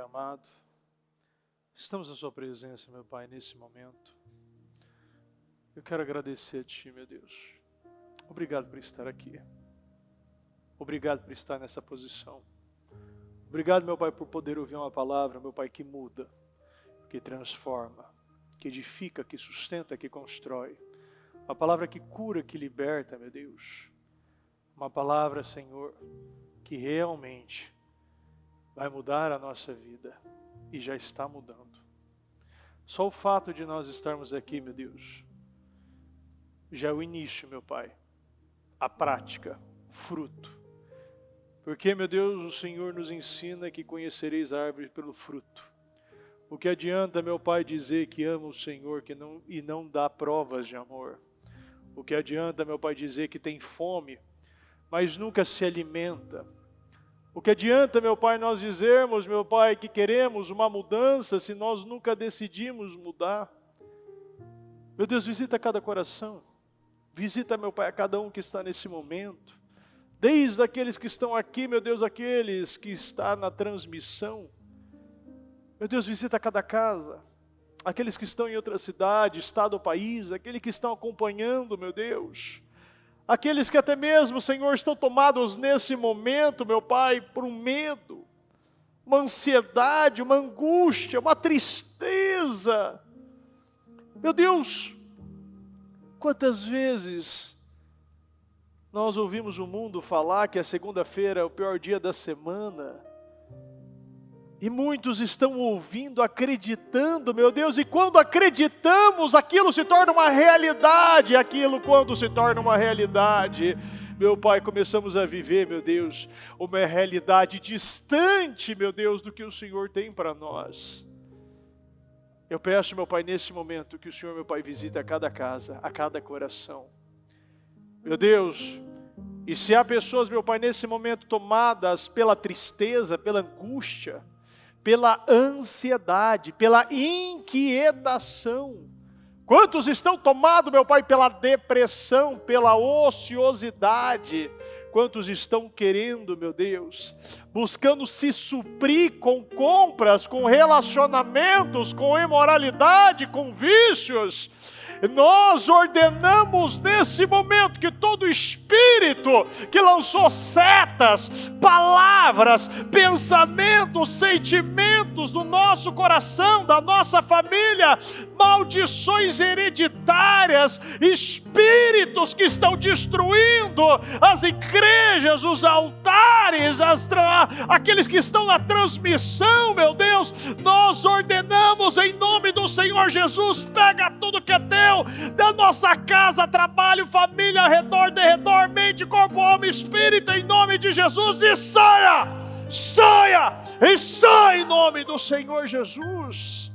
amado, estamos na sua presença, meu Pai, nesse momento. Eu quero agradecer a Ti, meu Deus. Obrigado por estar aqui. Obrigado por estar nessa posição. Obrigado, meu Pai, por poder ouvir uma palavra, meu Pai, que muda, que transforma, que edifica, que sustenta, que constrói. Uma palavra que cura, que liberta, meu Deus. Uma palavra, Senhor, que realmente vai mudar a nossa vida e já está mudando. Só o fato de nós estarmos aqui, meu Deus, já é o início, meu Pai, a prática, fruto. Porque, meu Deus, o Senhor nos ensina que conhecereis a árvore pelo fruto. O que adianta, meu Pai, dizer que ama o Senhor e não dá provas de amor? O que adianta, meu Pai, dizer que tem fome, mas nunca se alimenta? O que adianta, meu Pai, nós dizermos, meu Pai, que queremos uma mudança se nós nunca decidimos mudar? Meu Deus, visita cada coração. Visita, meu Pai, a cada um que está nesse momento. Desde aqueles que estão aqui, meu Deus, aqueles que estão na transmissão. Meu Deus, visita cada casa. Aqueles que estão em outra cidade, estado ou país. Aqueles que estão acompanhando, meu Deus. Aqueles que até mesmo, Senhor, estão tomados nesse momento, meu Pai, por um medo, uma ansiedade, uma angústia, uma tristeza. Meu Deus, quantas vezes nós ouvimos o mundo falar que a segunda-feira é o pior dia da semana, e muitos estão ouvindo, acreditando, meu Deus, e quando acreditamos, aquilo se torna uma realidade, quando se torna uma realidade, meu Pai, começamos a viver, meu Deus, uma realidade distante, meu Deus, do que o Senhor tem para nós. Eu peço, meu Pai, nesse momento, que o Senhor, meu Pai, visite a cada casa, a cada coração. Meu Deus, e se há pessoas, meu Pai, nesse momento tomadas pela tristeza, pela angústia, pela ansiedade, pela inquietação. Quantos estão tomados, meu Pai, pela depressão, pela ociosidade? Quantos estão querendo, meu Deus, buscando se suprir com compras, com relacionamentos, com imoralidade, com vícios? Nós ordenamos nesse momento que todo espírito que lançou setas, palavras, pensamentos, sentimentos do nosso coração, da nossa família, maldições hereditárias, espíritos que estão destruindo as igrejas, os altares, aqueles que estão na transmissão, meu Deus, nós ordenamos em nome do Senhor Jesus, pega tudo que é teu, da nossa casa, trabalho, família, redor, derredor, mente, corpo, alma, espírito, em nome de Jesus, e saia, e sai em nome do Senhor Jesus.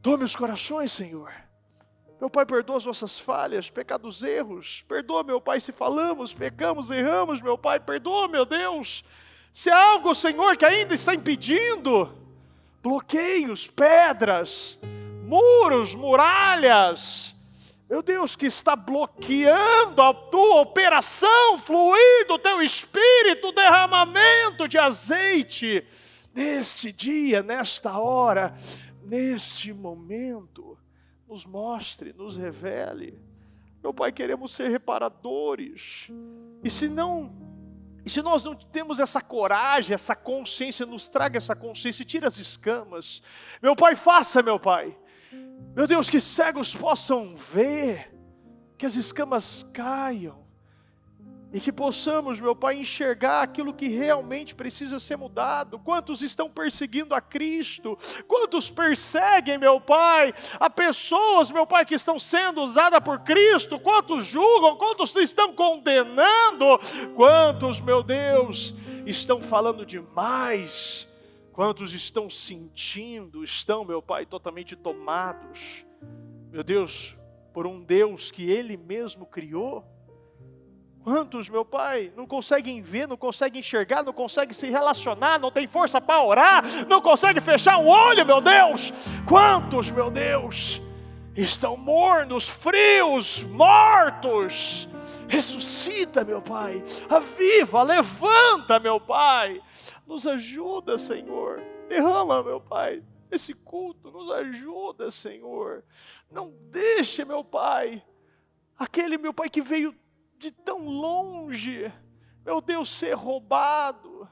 Tome os corações, Senhor. Meu Pai, perdoa as nossas falhas, pecados, erros. Perdoa, meu Pai, se falamos, pecamos, erramos, meu Pai. Perdoa, meu Deus. Se há algo, Senhor, que ainda está impedindo, bloqueios, pedras, muros, muralhas, meu Deus, que está bloqueando a tua operação, fluir do teu espírito, derramamento de azeite, neste dia, nesta hora, neste momento, nos mostre, nos revele. Meu Pai, queremos ser reparadores, e se nós não temos essa coragem, essa consciência, nos traga essa consciência, tira as escamas. Meu Pai, faça, meu Pai. Meu Deus, que cegos possam ver, que as escamas caiam, e que possamos, meu Pai, enxergar aquilo que realmente precisa ser mudado. Quantos estão perseguindo a Cristo? Quantos perseguem, meu Pai, a pessoas, meu Pai, que estão sendo usadas por Cristo? Quantos julgam? Quantos estão condenando? Quantos, meu Deus, estão falando demais? Quantos estão sentindo, estão, meu Pai, totalmente tomados, meu Deus, por um Deus que Ele mesmo criou? Quantos, meu Pai, não conseguem ver, não conseguem enxergar, não conseguem se relacionar, não tem força para orar, não conseguem fechar um olho, meu Deus? Quantos, meu Deus, estão mornos, frios, mortos? Ressuscita, meu Pai, aviva, levanta, meu Pai, nos ajuda, Senhor. Derrama, meu Pai, esse culto, nos ajuda, Senhor. Não deixe, meu Pai, aquele, meu Pai, que veio de tão longe, meu Deus, ser roubado.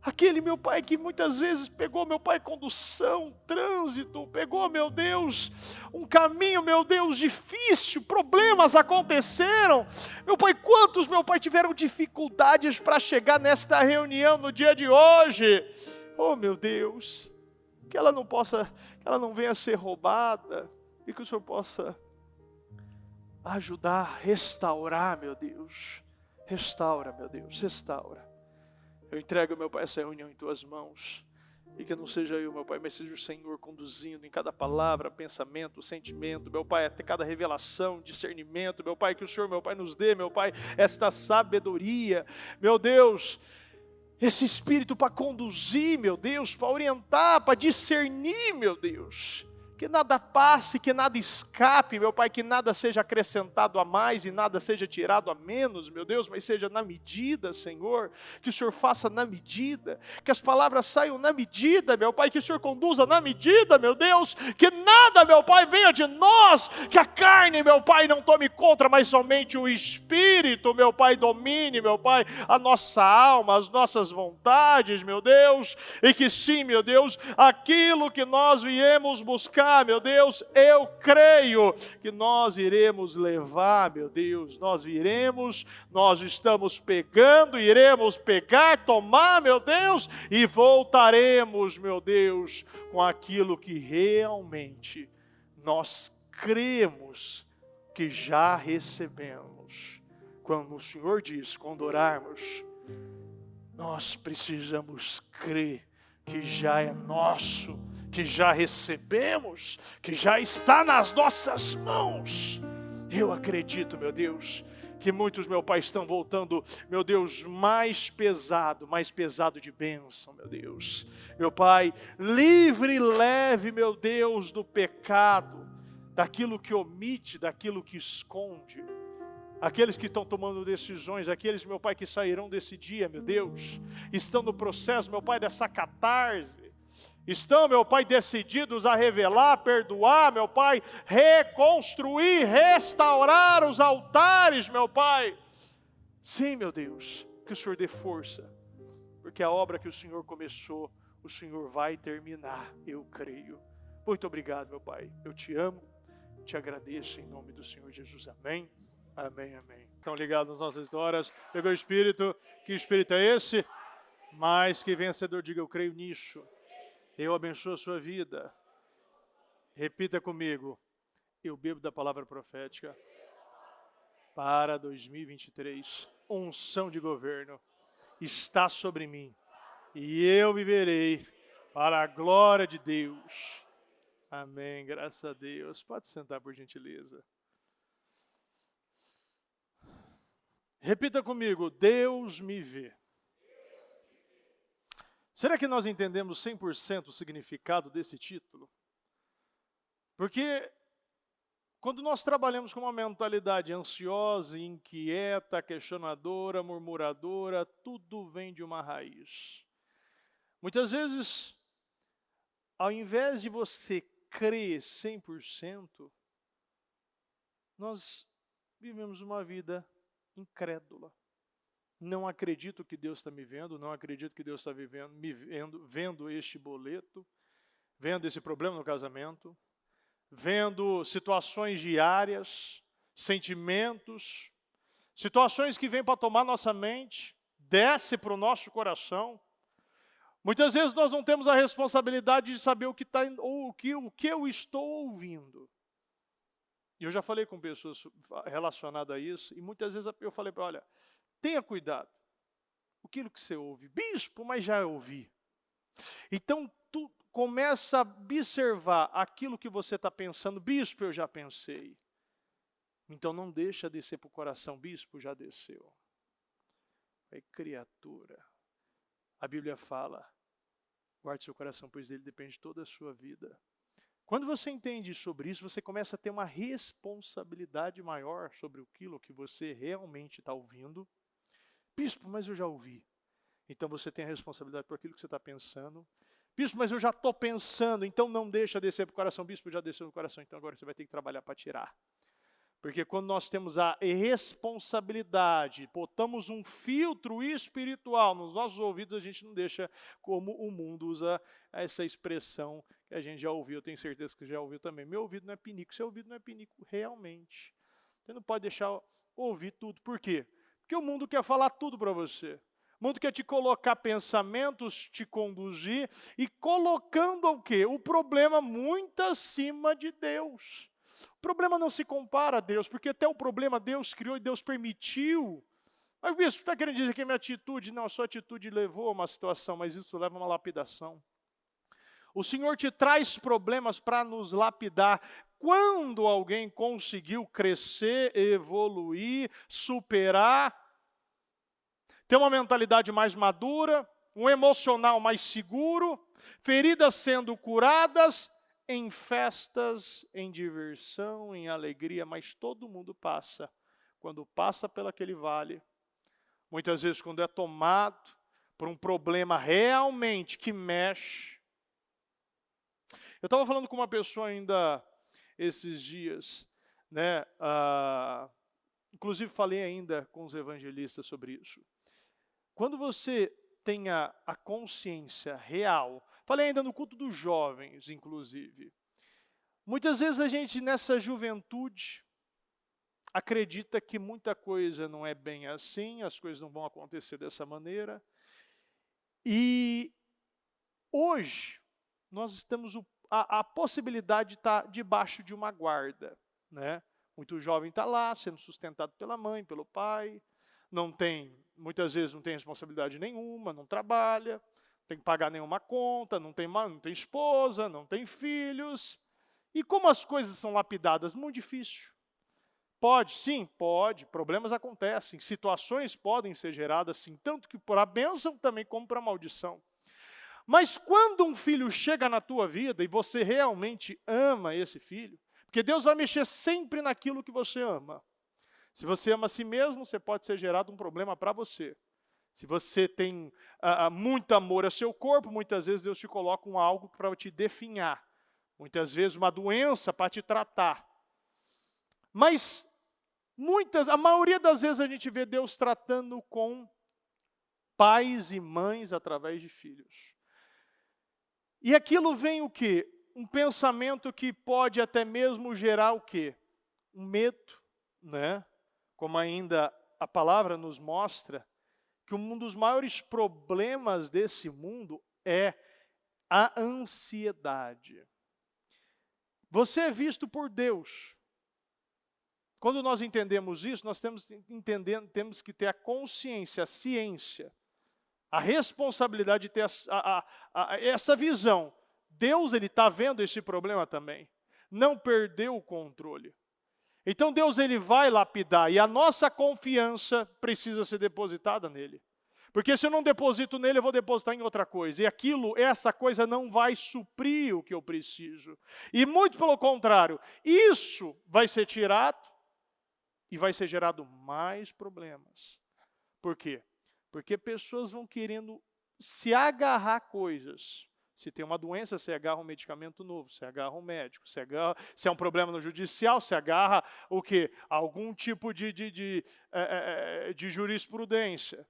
Aquele, meu Pai, que muitas vezes pegou, meu Pai, condução, trânsito, pegou, meu Deus, um caminho, meu Deus, difícil, problemas aconteceram. Meu Pai, quantos, meu Pai, tiveram dificuldades para chegar nesta reunião no dia de hoje? Oh, meu Deus, que ela não venha a ser roubada, e que o Senhor possa ajudar, restaurar, meu Deus. Restaura, meu Deus, restaura. Eu entrego, meu Pai, essa reunião em Tuas mãos. E que não seja eu, meu Pai, mas seja o Senhor conduzindo em cada palavra, pensamento, sentimento, meu Pai, até cada revelação, discernimento, meu Pai, que o Senhor, meu Pai, nos dê, meu Pai, esta sabedoria, meu Deus, esse espírito para conduzir, meu Deus, para orientar, para discernir, meu Deus. Que nada passe, que nada escape, meu Pai, que nada seja acrescentado a mais e nada seja tirado a menos, meu Deus, mas seja na medida, Senhor, que o Senhor faça na medida, que as palavras saiam na medida, meu Pai, que o Senhor conduza na medida, meu Deus, que nada, meu Pai, venha de nós, que a carne, meu Pai, não tome conta, mas somente o Espírito, meu Pai, domine, meu Pai, a nossa alma, as nossas vontades, meu Deus, e que sim, meu Deus, aquilo que nós viemos buscar, meu Deus, eu creio que nós iremos levar, meu Deus, nós estamos pegando, iremos pegar, tomar, meu Deus, e voltaremos, meu Deus, com aquilo que realmente nós cremos que já recebemos. Quando o Senhor diz, quando orarmos, nós precisamos crer que já é nosso, que já recebemos, que já está nas nossas mãos. Eu acredito, meu Deus, que muitos, meu Pai, estão voltando, meu Deus, mais pesado de bênção, meu Deus. Meu Pai, livre e leve, meu Deus, do pecado, daquilo que omite, daquilo que esconde. Aqueles que estão tomando decisões, aqueles, meu Pai, que sairão desse dia, meu Deus, estão no processo, meu Pai, dessa catarse, estão, meu Pai, decididos a revelar, perdoar, meu Pai, reconstruir, restaurar os altares, meu Pai. Sim, meu Deus, que o Senhor dê força, porque a obra que o Senhor começou, o Senhor vai terminar, eu creio. Muito obrigado, meu Pai, eu te amo, te agradeço em nome do Senhor Jesus, amém. Amém, amém. Estão ligados nas nossas histórias. Pegou o Espírito. Que Espírito é esse? Mais que vencedor, diga eu creio nisso. Eu abençoo a sua vida. Repita comigo. Eu bebo da palavra profética para 2023. Unção de governo está sobre mim. E eu viverei para a glória de Deus. Amém. Graças a Deus. Pode sentar, por gentileza. Repita comigo, Deus me vê. Será que nós entendemos 100% o significado desse título? Porque quando nós trabalhamos com uma mentalidade ansiosa, inquieta, questionadora, murmuradora, tudo vem de uma raiz. Muitas vezes, ao invés de você crer 100%, nós vivemos uma vida incrédula. Não acredito que Deus está me vendo, não acredito que Deus está vendo este boleto, vendo esse problema no casamento, vendo situações diárias, sentimentos, situações que vêm para tomar nossa mente, desce para o nosso coração. Muitas vezes nós não temos a responsabilidade de saber o que eu estou ouvindo. E eu já falei com pessoas relacionadas a isso, e muitas vezes eu falei para olha, tenha cuidado. Aquilo que você ouve, bispo, mas já ouvi. Então, tu começa a observar aquilo que você está pensando, bispo, eu já pensei. Então, não deixa descer para o coração, bispo, já desceu. É criatura. A Bíblia fala, guarde seu coração, pois dele depende toda a sua vida. Quando você entende sobre isso, você começa a ter uma responsabilidade maior sobre aquilo que você realmente está ouvindo. Bispo, mas eu já ouvi. Então você tem a responsabilidade por aquilo que você está pensando, Bispo, mas eu já estou pensando, então não deixa descer para o coração. Bispo, já desceu no coração, então agora você vai ter que trabalhar para tirar. Porque quando nós temos a responsabilidade, botamos um filtro espiritual nos nossos ouvidos, a gente não deixa como o mundo usa essa expressão que a gente já ouviu, eu tenho certeza que já ouviu também. Meu ouvido não é pinico, seu ouvido não é pinico realmente. Você não pode deixar ouvir tudo. Por quê? Porque o mundo quer falar tudo para você. O mundo quer te colocar pensamentos, te conduzir e colocando o quê? O problema muito acima de Deus. O problema não se compara a Deus, porque até o problema Deus criou e Deus permitiu. Mas bispo, está querendo dizer que a minha atitude, não, a sua atitude levou a uma situação, mas isso leva a uma lapidação. O Senhor te traz problemas para nos lapidar. Quando alguém conseguiu crescer, evoluir, superar, ter uma mentalidade mais madura, um emocional mais seguro, feridas sendo curadas, em festas, em diversão, em alegria, mas todo mundo passa. Quando passa pelaquele vale, muitas vezes quando é tomado por um problema realmente que mexe. Eu estava falando com uma pessoa ainda esses dias, né? Inclusive falei ainda com os evangelistas sobre isso. Quando você tem a consciência real, falei ainda no culto dos jovens, inclusive, muitas vezes a gente nessa juventude acredita que muita coisa não é bem assim, as coisas não vão acontecer dessa maneira. E hoje nós temos a possibilidade de estar debaixo de uma guarda, né? Muito jovem está lá, sendo sustentado pela mãe, pelo pai, muitas vezes não tem responsabilidade nenhuma, não trabalha, não tem que pagar nenhuma conta, não tem esposa, não tem filhos. E como as coisas são lapidadas? Muito difícil. Pode, sim, pode, problemas acontecem, situações podem ser geradas, sim, tanto que por a bênção também como para a maldição. Mas quando um filho chega na tua vida e você realmente ama esse filho, porque Deus vai mexer sempre naquilo que você ama. Se você ama a si mesmo, você pode ser gerado um problema para você. Se você tem muito amor ao seu corpo, muitas vezes Deus te coloca algo para te definhar. Muitas vezes uma doença para te tratar. Mas a maioria das vezes a gente vê Deus tratando com pais e mães através de filhos. E aquilo vem o quê? Um pensamento que pode até mesmo gerar o quê? Um medo, né? Como ainda a palavra nos mostra, que um dos maiores problemas desse mundo é a ansiedade. Você é visto por Deus. Quando nós entendemos isso, nós temos que ter a consciência, a ciência, a responsabilidade de ter essa visão. Deus, Ele está vendo esse problema também. Não perdeu o controle. Então Deus, Ele vai lapidar. E a nossa confiança precisa ser depositada nele. Porque se eu não deposito nele, eu vou depositar em outra coisa. E essa coisa não vai suprir o que eu preciso. E muito pelo contrário, isso vai ser tirado e vai ser gerado mais problemas. Por quê? Porque pessoas vão querendo se agarrar a coisas. Se tem uma doença, se agarra um medicamento novo, se agarra um médico, se é um problema no judicial, se agarra o quê? Algum tipo de jurisprudência.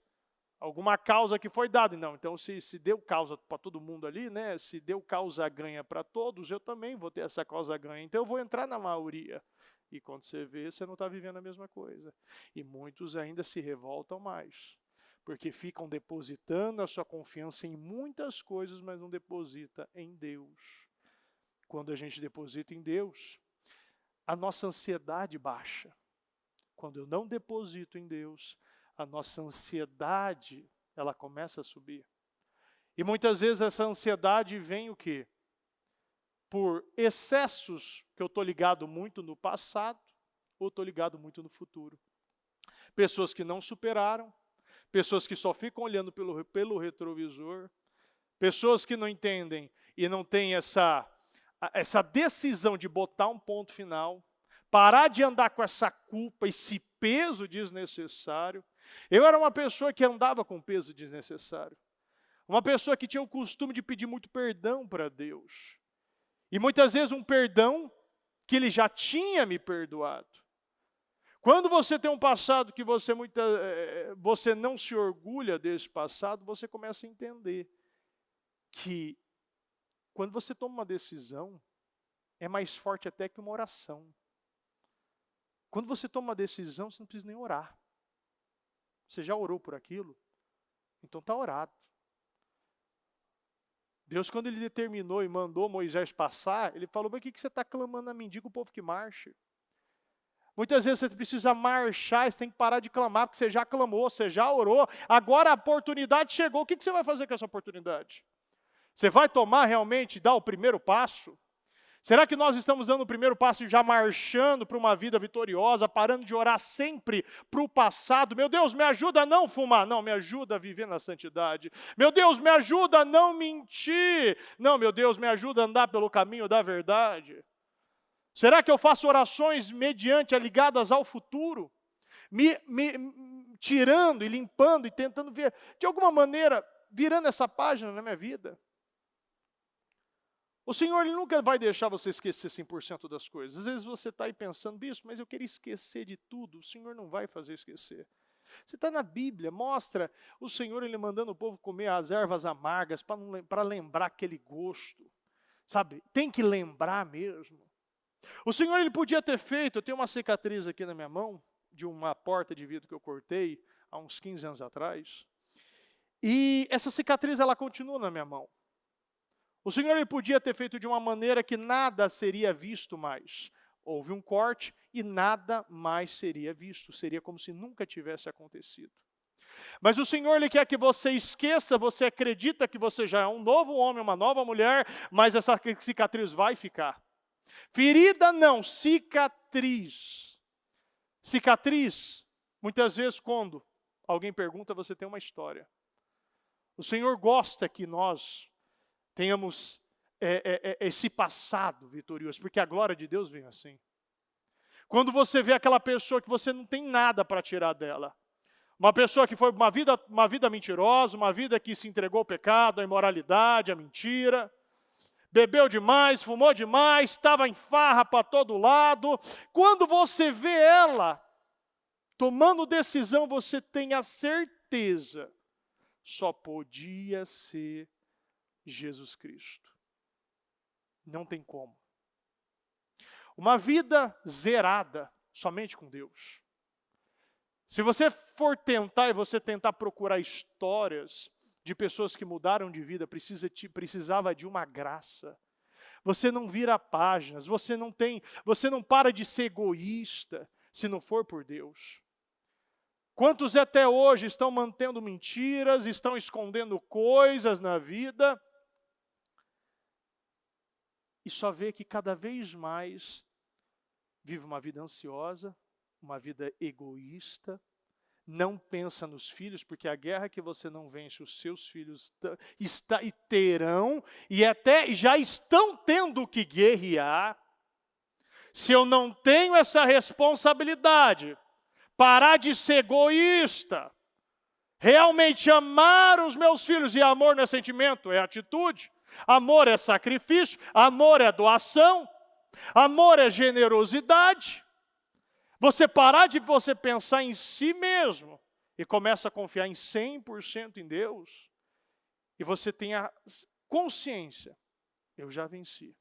Alguma causa que foi dada. Não, então se deu causa para todo mundo ali, né? Se deu causa ganha para todos, eu também vou ter essa causa ganha. Então eu vou entrar na maioria. E quando você vê, você não está vivendo a mesma coisa. E muitos ainda se revoltam mais. Porque ficam depositando a sua confiança em muitas coisas, mas não deposita em Deus. Quando a gente deposita em Deus, a nossa ansiedade baixa. Quando eu não deposito em Deus, a nossa ansiedade, ela começa a subir. E muitas vezes essa ansiedade vem o quê? Por excessos que eu estou ligado muito no passado, ou estou ligado muito no futuro. Pessoas que não superaram, pessoas que só ficam olhando pelo retrovisor, pessoas que não entendem e não têm essa decisão de botar um ponto final, parar de andar com essa culpa, esse peso desnecessário. Eu era uma pessoa que andava com peso desnecessário. Uma pessoa que tinha o costume de pedir muito perdão para Deus. E muitas vezes um perdão que Ele já tinha me perdoado. Quando você tem um passado que você não se orgulha desse passado, você começa a entender que quando você toma uma decisão, é mais forte até que uma oração. Quando você toma uma decisão, você não precisa nem orar. Você já orou por aquilo? Então está orado. Deus, quando Ele determinou e mandou Moisés passar, Ele falou, mas o que você está clamando a mim? Diga o povo que marche. Muitas vezes você precisa marchar, você tem que parar de clamar, porque você já clamou, você já orou, agora a oportunidade chegou. O que você vai fazer com essa oportunidade? Você vai tomar realmente, dar o primeiro passo? Será que nós estamos dando o primeiro passo e já marchando para uma vida vitoriosa, parando de orar sempre para o passado? Meu Deus, me ajuda a não fumar. Não, me ajuda a viver na santidade. Meu Deus, me ajuda a não mentir. Não, meu Deus, me ajuda a andar pelo caminho da verdade. Será que eu faço orações mediante ligadas ao futuro? Me tirando e limpando e tentando ver, de alguma maneira, virando essa página na minha vida? O Senhor Ele nunca vai deixar você esquecer 100% das coisas. Às vezes você está aí pensando, bispo, mas eu queria esquecer de tudo. O Senhor não vai fazer esquecer. Você está na Bíblia, mostra o Senhor Ele mandando o povo comer as ervas amargas para lembrar aquele gosto. Sabe, tem que lembrar mesmo. O Senhor Ele podia ter feito, eu tenho uma cicatriz aqui na minha mão, de uma porta de vidro que eu cortei há uns 15 anos atrás. E essa cicatriz ela continua na minha mão. O Senhor Ele podia ter feito de uma maneira que nada seria visto mais. Houve um corte e nada mais seria visto. Seria como se nunca tivesse acontecido. Mas o Senhor Ele quer que você esqueça, você acredita que você já é um novo homem, uma nova mulher, mas essa cicatriz vai ficar. Ferida não, cicatriz. Cicatriz, muitas vezes quando alguém pergunta, você tem uma história. O Senhor gosta que nós tenhamos esse passado vitorioso, porque a glória de Deus vem assim. Quando você vê aquela pessoa que você não tem nada para tirar dela, uma pessoa que foi uma vida mentirosa, uma vida que se entregou ao pecado, à imoralidade, à mentira, bebeu demais, fumou demais, estava em farra para todo lado. Quando você vê ela tomando decisão, você tem a certeza, só podia ser Jesus Cristo. Não tem como. Uma vida zerada somente com Deus. Se você for tentar e você tentar procurar histórias de pessoas que mudaram de vida, precisava de uma graça. Você não vira páginas, você não para de ser egoísta, se não for por Deus. Quantos até hoje estão mantendo mentiras, estão escondendo coisas na vida, e só vê que cada vez mais vive uma vida ansiosa, uma vida egoísta, não pensa nos filhos, porque a guerra que você não vence, os seus filhos terão, e até já estão tendo que guerrear. Se eu não tenho essa responsabilidade, parar de ser egoísta, realmente amar os meus filhos, e amor não é sentimento, é atitude, amor é sacrifício, amor é doação, amor é generosidade. Você parar de você pensar em si mesmo e começa a confiar em 100% em Deus, e você tem a consciência, eu já venci,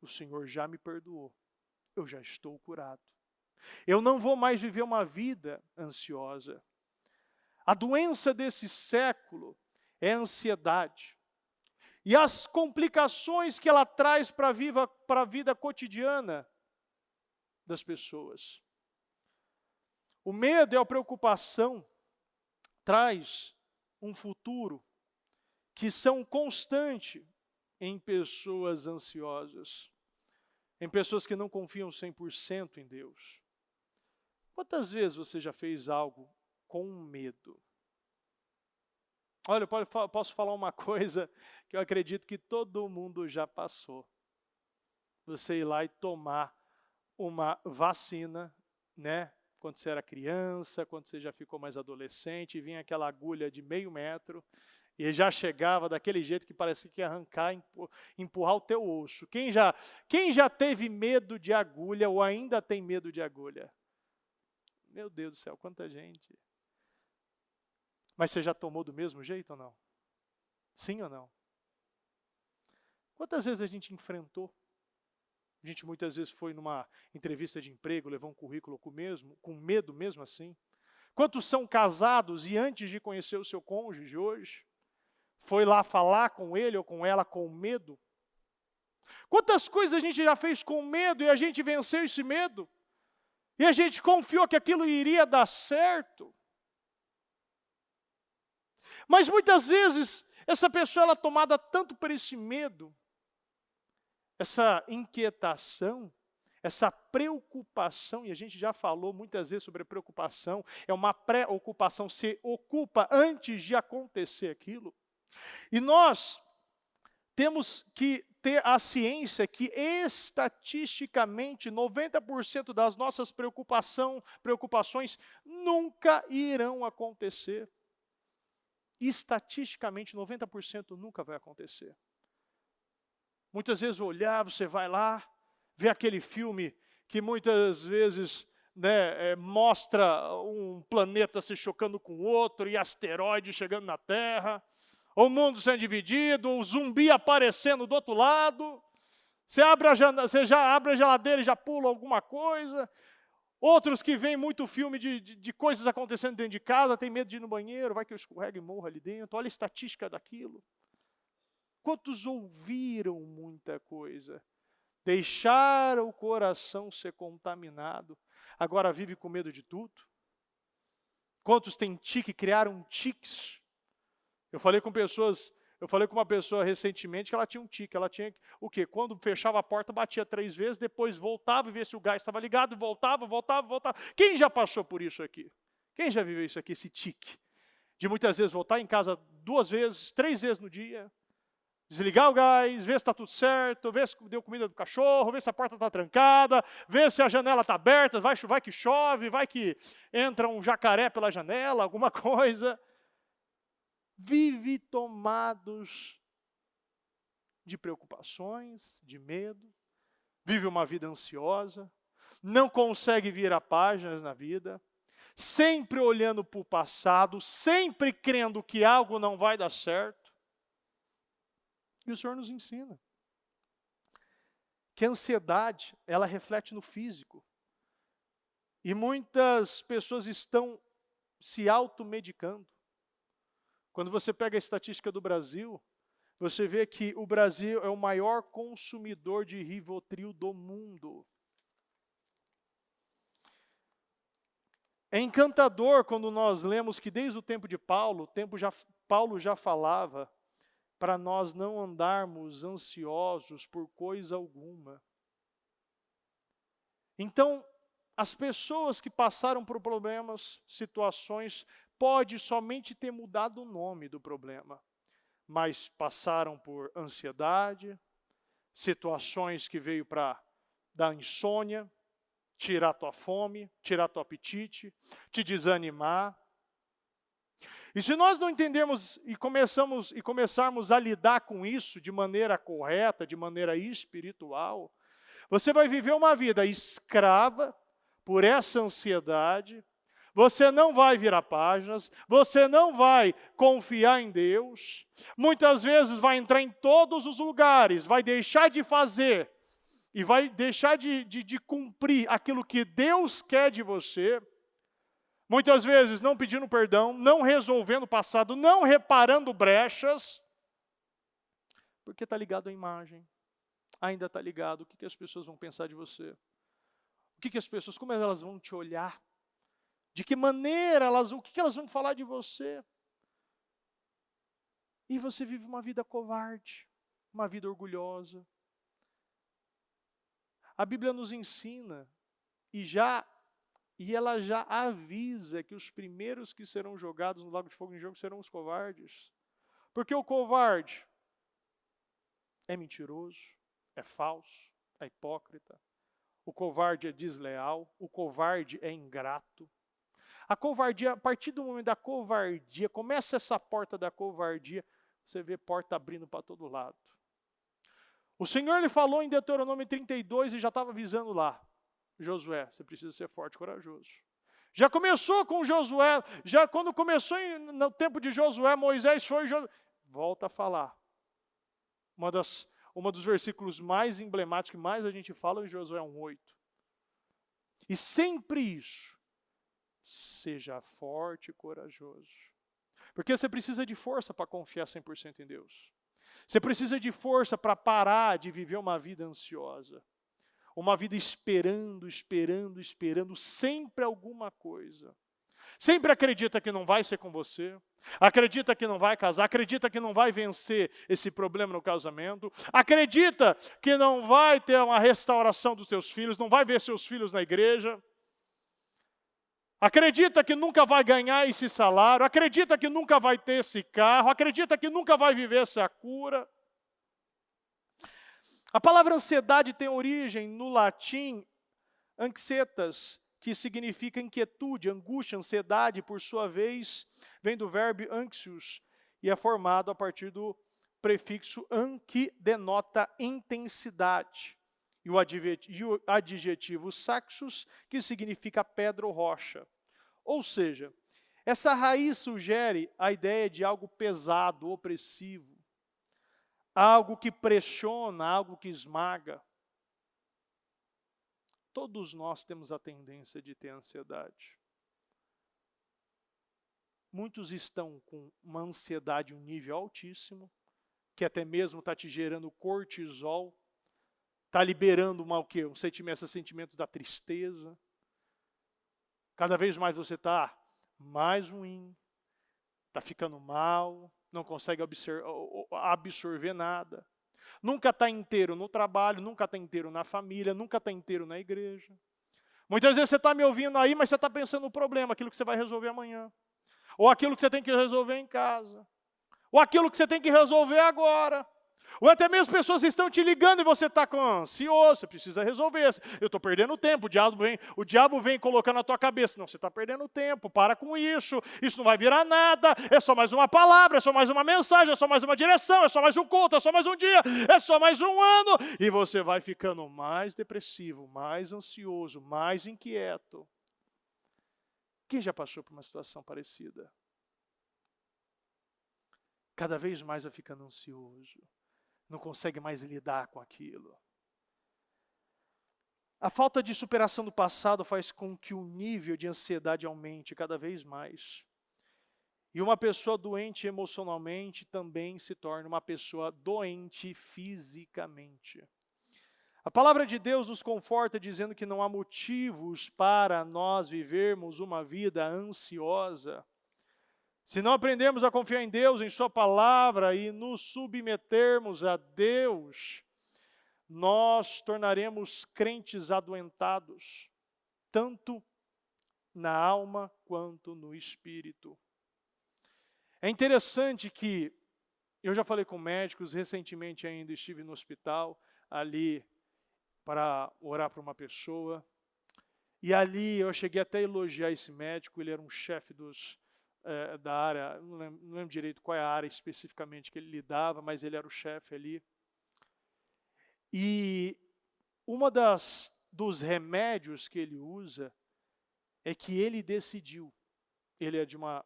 o Senhor já me perdoou, eu já estou curado. Eu não vou mais viver uma vida ansiosa. A doença desse século é a ansiedade. E as complicações que ela traz para a vida cotidiana das pessoas. O medo e a preocupação traz um futuro que são constantes em pessoas ansiosas, em pessoas que não confiam 100% em Deus. Quantas vezes você já fez algo com medo? Olha, eu posso falar uma coisa que eu acredito que todo mundo já passou. Você ir lá e tomar uma vacina, né? Quando você era criança, quando você já ficou mais adolescente, e vinha aquela agulha de meio metro, E já chegava daquele jeito que parecia que ia arrancar, empurrar o teu osso. Quem já teve medo de agulha ou ainda tem medo de agulha? Meu Deus do céu, quanta gente. Mas você já tomou do mesmo jeito ou não? Sim ou não? Quantas vezes a gente enfrentou? A gente muitas vezes foi numa entrevista de emprego, levou um currículo com medo mesmo assim. Quantos são casados e antes de conhecer o seu cônjuge hoje, foi lá falar com ele ou com ela com medo? Quantas coisas a gente já fez com medo e a gente venceu esse medo? E a gente confiou que aquilo iria dar certo? Mas muitas vezes, essa pessoa ela é tomada tanto por esse medo, essa inquietação, essa preocupação, e a gente já falou muitas vezes sobre a preocupação, é uma pré-ocupação, se ocupa antes de acontecer aquilo. E nós temos que ter a ciência que estatisticamente 90% das nossas preocupações nunca irão acontecer. Estatisticamente 90% nunca vai acontecer. Muitas vezes você vai lá, vê aquele filme que muitas vezes mostra um planeta se chocando com o outro e asteroide chegando na Terra, o mundo sendo dividido, o zumbi aparecendo do outro lado, você já abre a geladeira e já pula alguma coisa. Outros que veem muito filme de coisas acontecendo dentro de casa, tem medo de ir no banheiro, vai que eu escorrego e morro ali dentro, olha a estatística daquilo. Quantos ouviram muita coisa? Deixaram o coração ser contaminado, agora vive com medo de tudo? Quantos têm tique, criaram tiques? Eu falei com uma pessoa recentemente que ela tinha um tique, ela tinha o quê? Quando fechava a porta, batia 3 vezes, depois voltava e via se o gás estava ligado, voltava. Quem já passou por isso aqui? Quem já viveu isso aqui, esse tique? De muitas vezes voltar em casa 2 vezes, 3 vezes no dia, desligar o gás, ver se está tudo certo, ver se deu comida do cachorro, ver se a porta está trancada, ver se a janela está aberta, vai que chove, vai que entra um jacaré pela janela, alguma coisa. Vive tomados de preocupações, de medo, vive uma vida ansiosa, não consegue virar páginas na vida, sempre olhando para o passado, sempre crendo que algo não vai dar certo. E o Senhor nos ensina que a ansiedade, ela reflete no físico. E muitas pessoas estão se automedicando. Quando você pega a estatística do Brasil, você vê que o Brasil é o maior consumidor de Rivotril do mundo. É encantador quando nós lemos que desde o tempo de Paulo já falava para nós não andarmos ansiosos por coisa alguma. Então, as pessoas que passaram por problemas, situações, pode somente ter mudado o nome do problema, mas passaram por ansiedade, situações que veio para dar insônia, tirar tua fome, tirar teu apetite, te desanimar. E se nós não entendermos e começarmos a lidar com isso de maneira correta, de maneira espiritual, você vai viver uma vida escrava por essa ansiedade, você não vai virar páginas, você não vai confiar em Deus, muitas vezes vai entrar em todos os lugares, vai deixar de fazer e vai deixar de cumprir aquilo que Deus quer de você, muitas vezes não pedindo perdão, não resolvendo o passado, não reparando brechas, porque está ligado à imagem, ainda está ligado o que as pessoas vão pensar de você, como elas vão te olhar, de que maneira o que elas vão falar de você. E você vive uma vida covarde, uma vida orgulhosa. A Bíblia nos ensina, e ela já avisa que os primeiros que serão jogados no lago de fogo em jogo serão os covardes. Porque o covarde é mentiroso, é falso, é hipócrita. O covarde é desleal, o covarde é ingrato. A covardia, a partir do momento da covardia, começa essa porta da covardia, você vê porta abrindo para todo lado. O Senhor lhe falou em Deuteronômio 32 e já estava avisando lá. Josué, você precisa ser forte e corajoso. Já começou com Josué, já quando começou no tempo de Josué, Moisés foi, volta a falar. Um dos versículos mais emblemáticos que mais a gente fala em Josué 1:8. E sempre isso, seja forte e corajoso. Porque você precisa de força para confiar 100% em Deus. Você precisa de força para parar de viver uma vida ansiosa. Uma vida esperando, sempre alguma coisa. Sempre acredita que não vai ser com você, acredita que não vai casar, acredita que não vai vencer esse problema no casamento, acredita que não vai ter uma restauração dos teus filhos, não vai ver seus filhos na igreja, acredita que nunca vai ganhar esse salário, acredita que nunca vai ter esse carro, acredita que nunca vai viver essa cura. A palavra ansiedade tem origem no latim anxietas, que significa inquietude, angústia, ansiedade, por sua vez, vem do verbo anxious e é formado a partir do prefixo an, que denota intensidade. E o adjetivo saxus, que significa pedra ou rocha. Ou seja, essa raiz sugere a ideia de algo pesado, opressivo, algo que pressiona, algo que esmaga. Todos nós temos a tendência de ter ansiedade. Muitos estão com uma ansiedade em um nível altíssimo, que até mesmo está te gerando cortisol, está liberando esse sentimento da tristeza. Cada vez mais você está mais ruim, está ficando mal, não consegue absorver nada. Nunca está inteiro no trabalho, nunca está inteiro na família, nunca está inteiro na igreja. Muitas vezes você está me ouvindo aí, mas você está pensando no problema, aquilo que você vai resolver amanhã. Ou aquilo que você tem que resolver em casa. Ou aquilo que você tem que resolver agora. Ou até mesmo pessoas estão te ligando e você está ansioso, você precisa resolver. Eu estou perdendo tempo, o diabo vem colocando na tua cabeça. Não, você está perdendo tempo, para com isso não vai virar nada, é só mais uma palavra, é só mais uma mensagem, é só mais uma direção, é só mais um culto, é só mais um dia, é só mais um ano. E você vai ficando mais depressivo, mais ansioso, mais inquieto. Quem já passou por uma situação parecida? Cada vez mais vai ficando ansioso. Não consegue mais lidar com aquilo. A falta de superação do passado faz com que o nível de ansiedade aumente cada vez mais. E uma pessoa doente emocionalmente também se torna uma pessoa doente fisicamente. A palavra de Deus nos conforta dizendo que não há motivos para nós vivermos uma vida ansiosa. Se não aprendermos a confiar em Deus, em sua palavra e nos submetermos a Deus, nós tornaremos crentes adoentados, tanto na alma quanto no espírito. É interessante que, eu já falei com médicos, recentemente ainda estive no hospital, ali para orar para uma pessoa, e ali eu cheguei até a elogiar esse médico, ele era um chefe da área, não lembro direito qual é a área especificamente que ele lidava, mas ele era o chefe ali. E dos remédios que ele usa é que ele decidiu, ele é de uma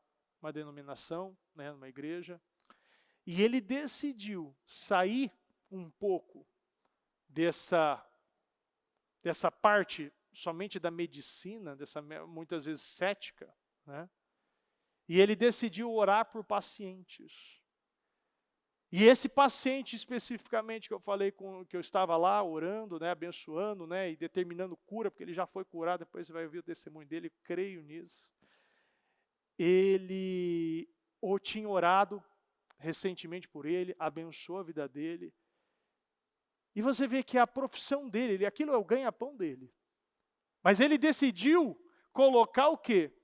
denominação, né, numa igreja, e ele decidiu sair um pouco dessa parte somente da medicina, dessa muitas vezes cética, né? E ele decidiu orar por pacientes. E esse paciente especificamente que eu falei que eu estava lá orando, né, abençoando, né, e determinando cura, porque ele já foi curado, depois você vai ouvir o testemunho dele, creio nisso. Ele tinha orado recentemente por ele, abençoou a vida dele. E você vê que a profissão dele, aquilo é o ganha-pão dele. Mas ele decidiu colocar o quê?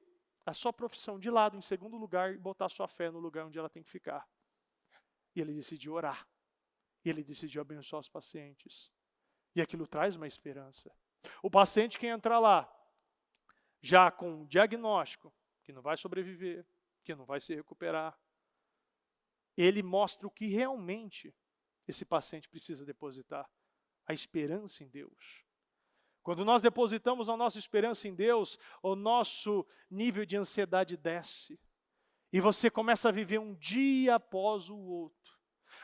A sua profissão de lado, em segundo lugar, e botar a sua fé no lugar onde ela tem que ficar. E ele decidiu orar. E ele decidiu abençoar os pacientes. E aquilo traz uma esperança. O paciente que entra lá, já com um diagnóstico, que não vai sobreviver, que não vai se recuperar. Ele mostra o que realmente esse paciente precisa depositar, a esperança em Deus. Quando nós depositamos a nossa esperança em Deus, o nosso nível de ansiedade desce. E você começa a viver um dia após o outro.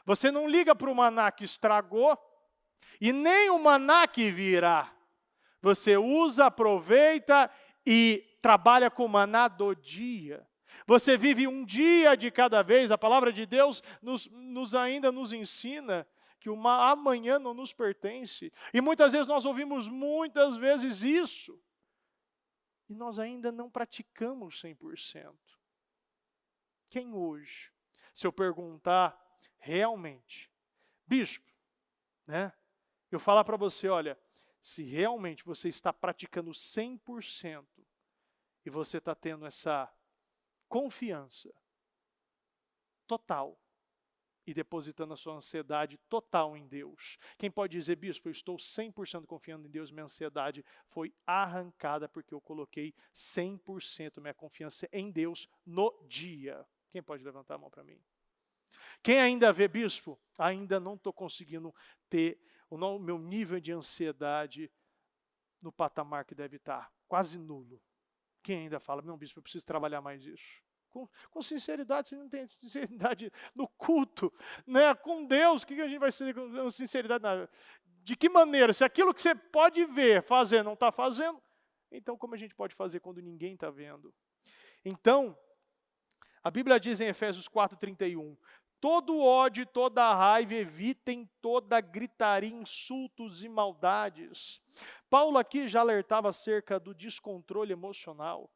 Você não liga para o maná que estragou, e nem o maná que virá. Você usa, aproveita e trabalha com o maná do dia. Você vive um dia de cada vez. A palavra de Deus ainda nos ensina que o amanhã não nos pertence. E muitas vezes nós ouvimos isso. E nós ainda não praticamos 100%. Quem hoje, se eu perguntar realmente, bispo, né? Eu falar para você, olha, se realmente você está praticando 100% e você está tendo essa confiança total e depositando a sua ansiedade total em Deus. Quem pode dizer, bispo, eu estou 100% confiando em Deus, minha ansiedade foi arrancada porque eu coloquei 100% minha confiança em Deus no dia. Quem pode levantar a mão para mim? Quem ainda vê, bispo, ainda não estou conseguindo ter o meu nível de ansiedade no patamar que deve estar, quase nulo. Quem ainda fala, não, bispo, eu preciso trabalhar mais isso. Com sinceridade, você não tem sinceridade no culto, né? Com Deus, o que a gente vai ser com sinceridade? De que maneira? Se aquilo que você pode ver, fazer, não está fazendo, então como a gente pode fazer quando ninguém está vendo? Então, a Bíblia diz em Efésios 4:31, todo ódio, toda raiva, evitem toda gritaria, insultos e maldades. Paulo aqui já alertava acerca do descontrole emocional.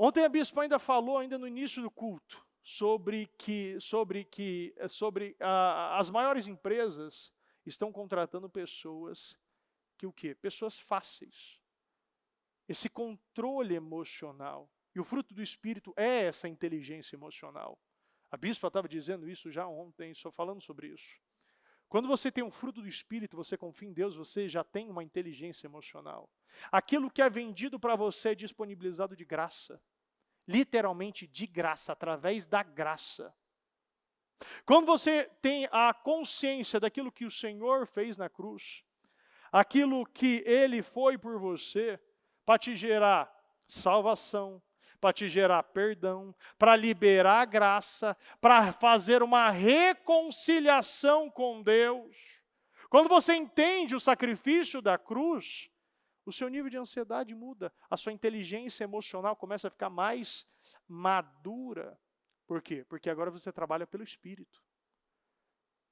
Ontem a bispa ainda falou, ainda no início do culto, sobre as maiores empresas estão contratando pessoas que o quê? Pessoas fáceis. Esse controle emocional. E o fruto do Espírito é essa inteligência emocional. A bispa estava dizendo isso já ontem, só falando sobre isso. Quando você tem um fruto do Espírito, você confia em Deus, você já tem uma inteligência emocional. Aquilo que é vendido para você é disponibilizado de graça. Literalmente de graça, através da graça. Quando você tem a consciência daquilo que o Senhor fez na cruz, aquilo que Ele foi por você, para te gerar salvação, para te gerar perdão, para liberar graça, para fazer uma reconciliação com Deus. Quando você entende o sacrifício da cruz, o seu nível de ansiedade muda, a sua inteligência emocional começa a ficar mais madura. Por quê? Porque agora você trabalha pelo Espírito.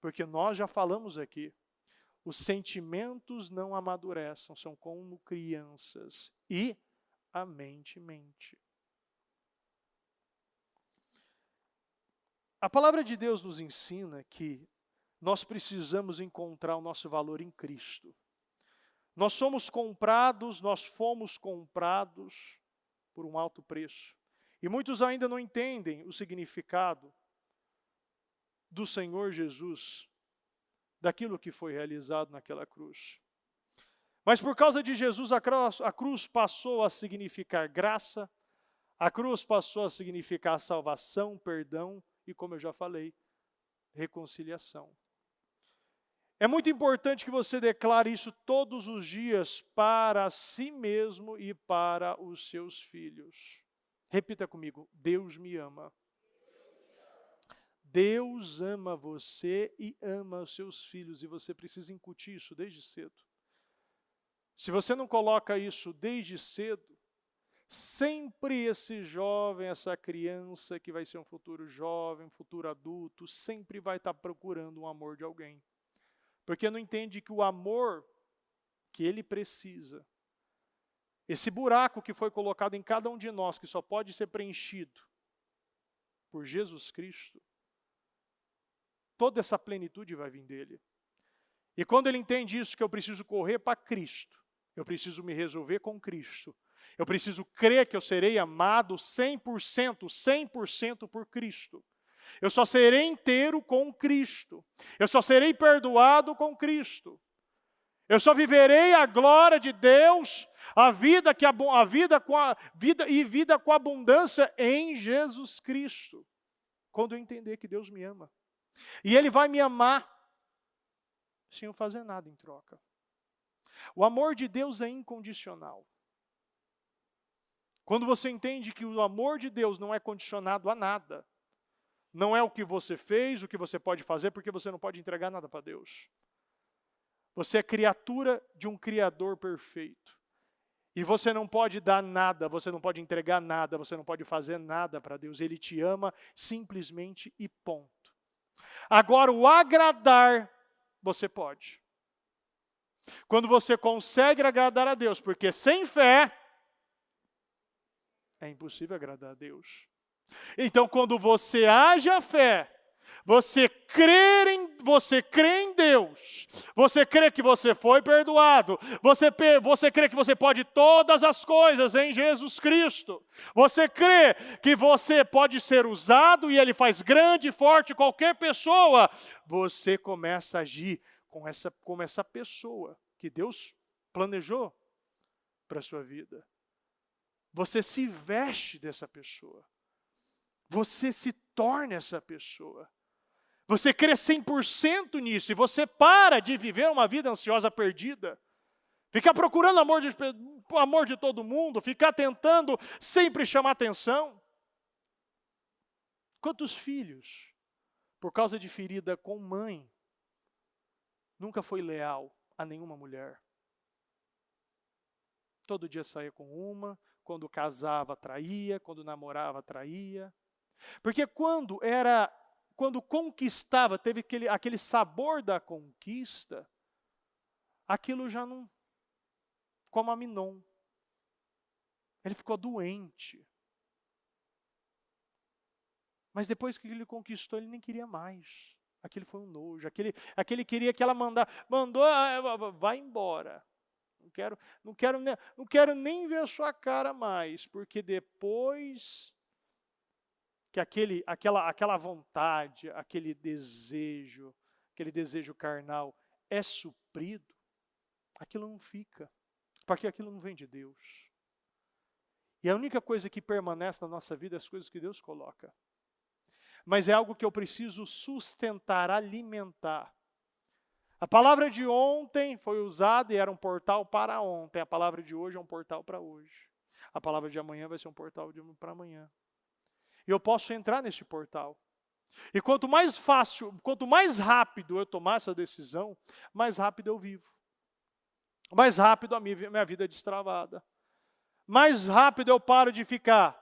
Porque nós já falamos aqui, os sentimentos não amadurecem, são como crianças, e a mente mente. A palavra de Deus nos ensina que nós precisamos encontrar o nosso valor em Cristo. Nós fomos comprados por um alto preço. E muitos ainda não entendem o significado do Senhor Jesus, daquilo que foi realizado naquela cruz. Mas por causa de Jesus, a cruz passou a significar graça, a cruz passou a significar salvação, perdão e, como eu já falei, reconciliação. É muito importante que você declare isso todos os dias para si mesmo e para os seus filhos. Repita comigo, Deus me ama. Deus ama você e ama os seus filhos, e você precisa incutir isso desde cedo. Se você não coloca isso desde cedo, sempre esse jovem, essa criança que vai ser um futuro jovem, um futuro adulto, sempre vai estar procurando um amor de alguém. Porque não entende que o amor que ele precisa, esse buraco que foi colocado em cada um de nós, que só pode ser preenchido por Jesus Cristo, toda essa plenitude vai vir dele. E quando ele entende isso, que eu preciso correr para Cristo, eu preciso me resolver com Cristo, eu preciso crer que eu serei amado 100% por Cristo. Eu só serei inteiro com Cristo. Eu só serei perdoado com Cristo. Eu só viverei a glória de Deus A vida que a vida com a vida e vida com abundância em Jesus Cristo. Quando eu entender que Deus me ama. E Ele vai me amar sem eu fazer nada em troca. O amor de Deus é incondicional. Quando você entende que o amor de Deus não é condicionado a nada, não é o que você fez, o que você pode fazer, porque você não pode entregar nada para Deus. Você é criatura de um Criador perfeito. E você não pode dar nada, você não pode entregar nada, você não pode fazer nada para Deus. Ele te ama simplesmente e ponto. Agora, o agradar, você pode. Quando você consegue agradar a Deus, porque sem fé, é impossível agradar a Deus. Então, quando você age a fé, você crê em Deus, você crê que você foi perdoado, você crê que você pode todas as coisas em Jesus Cristo, você crê que você pode ser usado e Ele faz grande e forte qualquer pessoa, você começa a agir como essa pessoa que Deus planejou para a sua vida. Você se veste dessa pessoa. Você se torna essa pessoa. Você crê 100% nisso e você para de viver uma vida ansiosa perdida. Ficar procurando amor de todo mundo, ficar tentando sempre chamar atenção. Quantos filhos, por causa de ferida com mãe, nunca foi leal a nenhuma mulher? Todo dia saía com uma, quando casava traía, quando namorava traía. Porque quando conquistava, teve aquele sabor da conquista, aquilo já não, como Aminon, ele ficou doente. Mas depois que ele conquistou, ele nem queria mais. Aquele foi um nojo, aquele queria que ela mandou, vai embora. Não quero nem ver a sua cara mais, porque depois que aquela vontade, aquele desejo carnal é suprido, aquilo não fica, porque aquilo não vem de Deus. E a única coisa que permanece na nossa vida é as coisas que Deus coloca. Mas é algo que eu preciso sustentar, alimentar. A palavra de ontem foi usada e era um portal para ontem. A palavra de hoje é um portal para hoje. A palavra de amanhã vai ser um portal para amanhã. E eu posso entrar neste portal. E quanto mais fácil, quanto mais rápido eu tomar essa decisão, mais rápido eu vivo. Mais rápido a minha vida é destravada. Mais rápido eu paro de ficar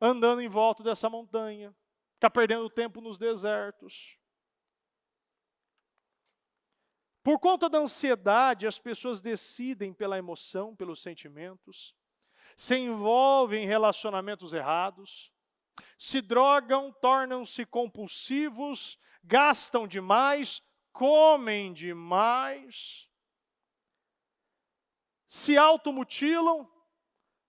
andando em volta dessa montanha, ficar perdendo tempo nos desertos. Por conta da ansiedade, as pessoas decidem pela emoção, pelos sentimentos, se envolvem em relacionamentos errados, se drogam, tornam-se compulsivos, gastam demais, comem demais, se automutilam,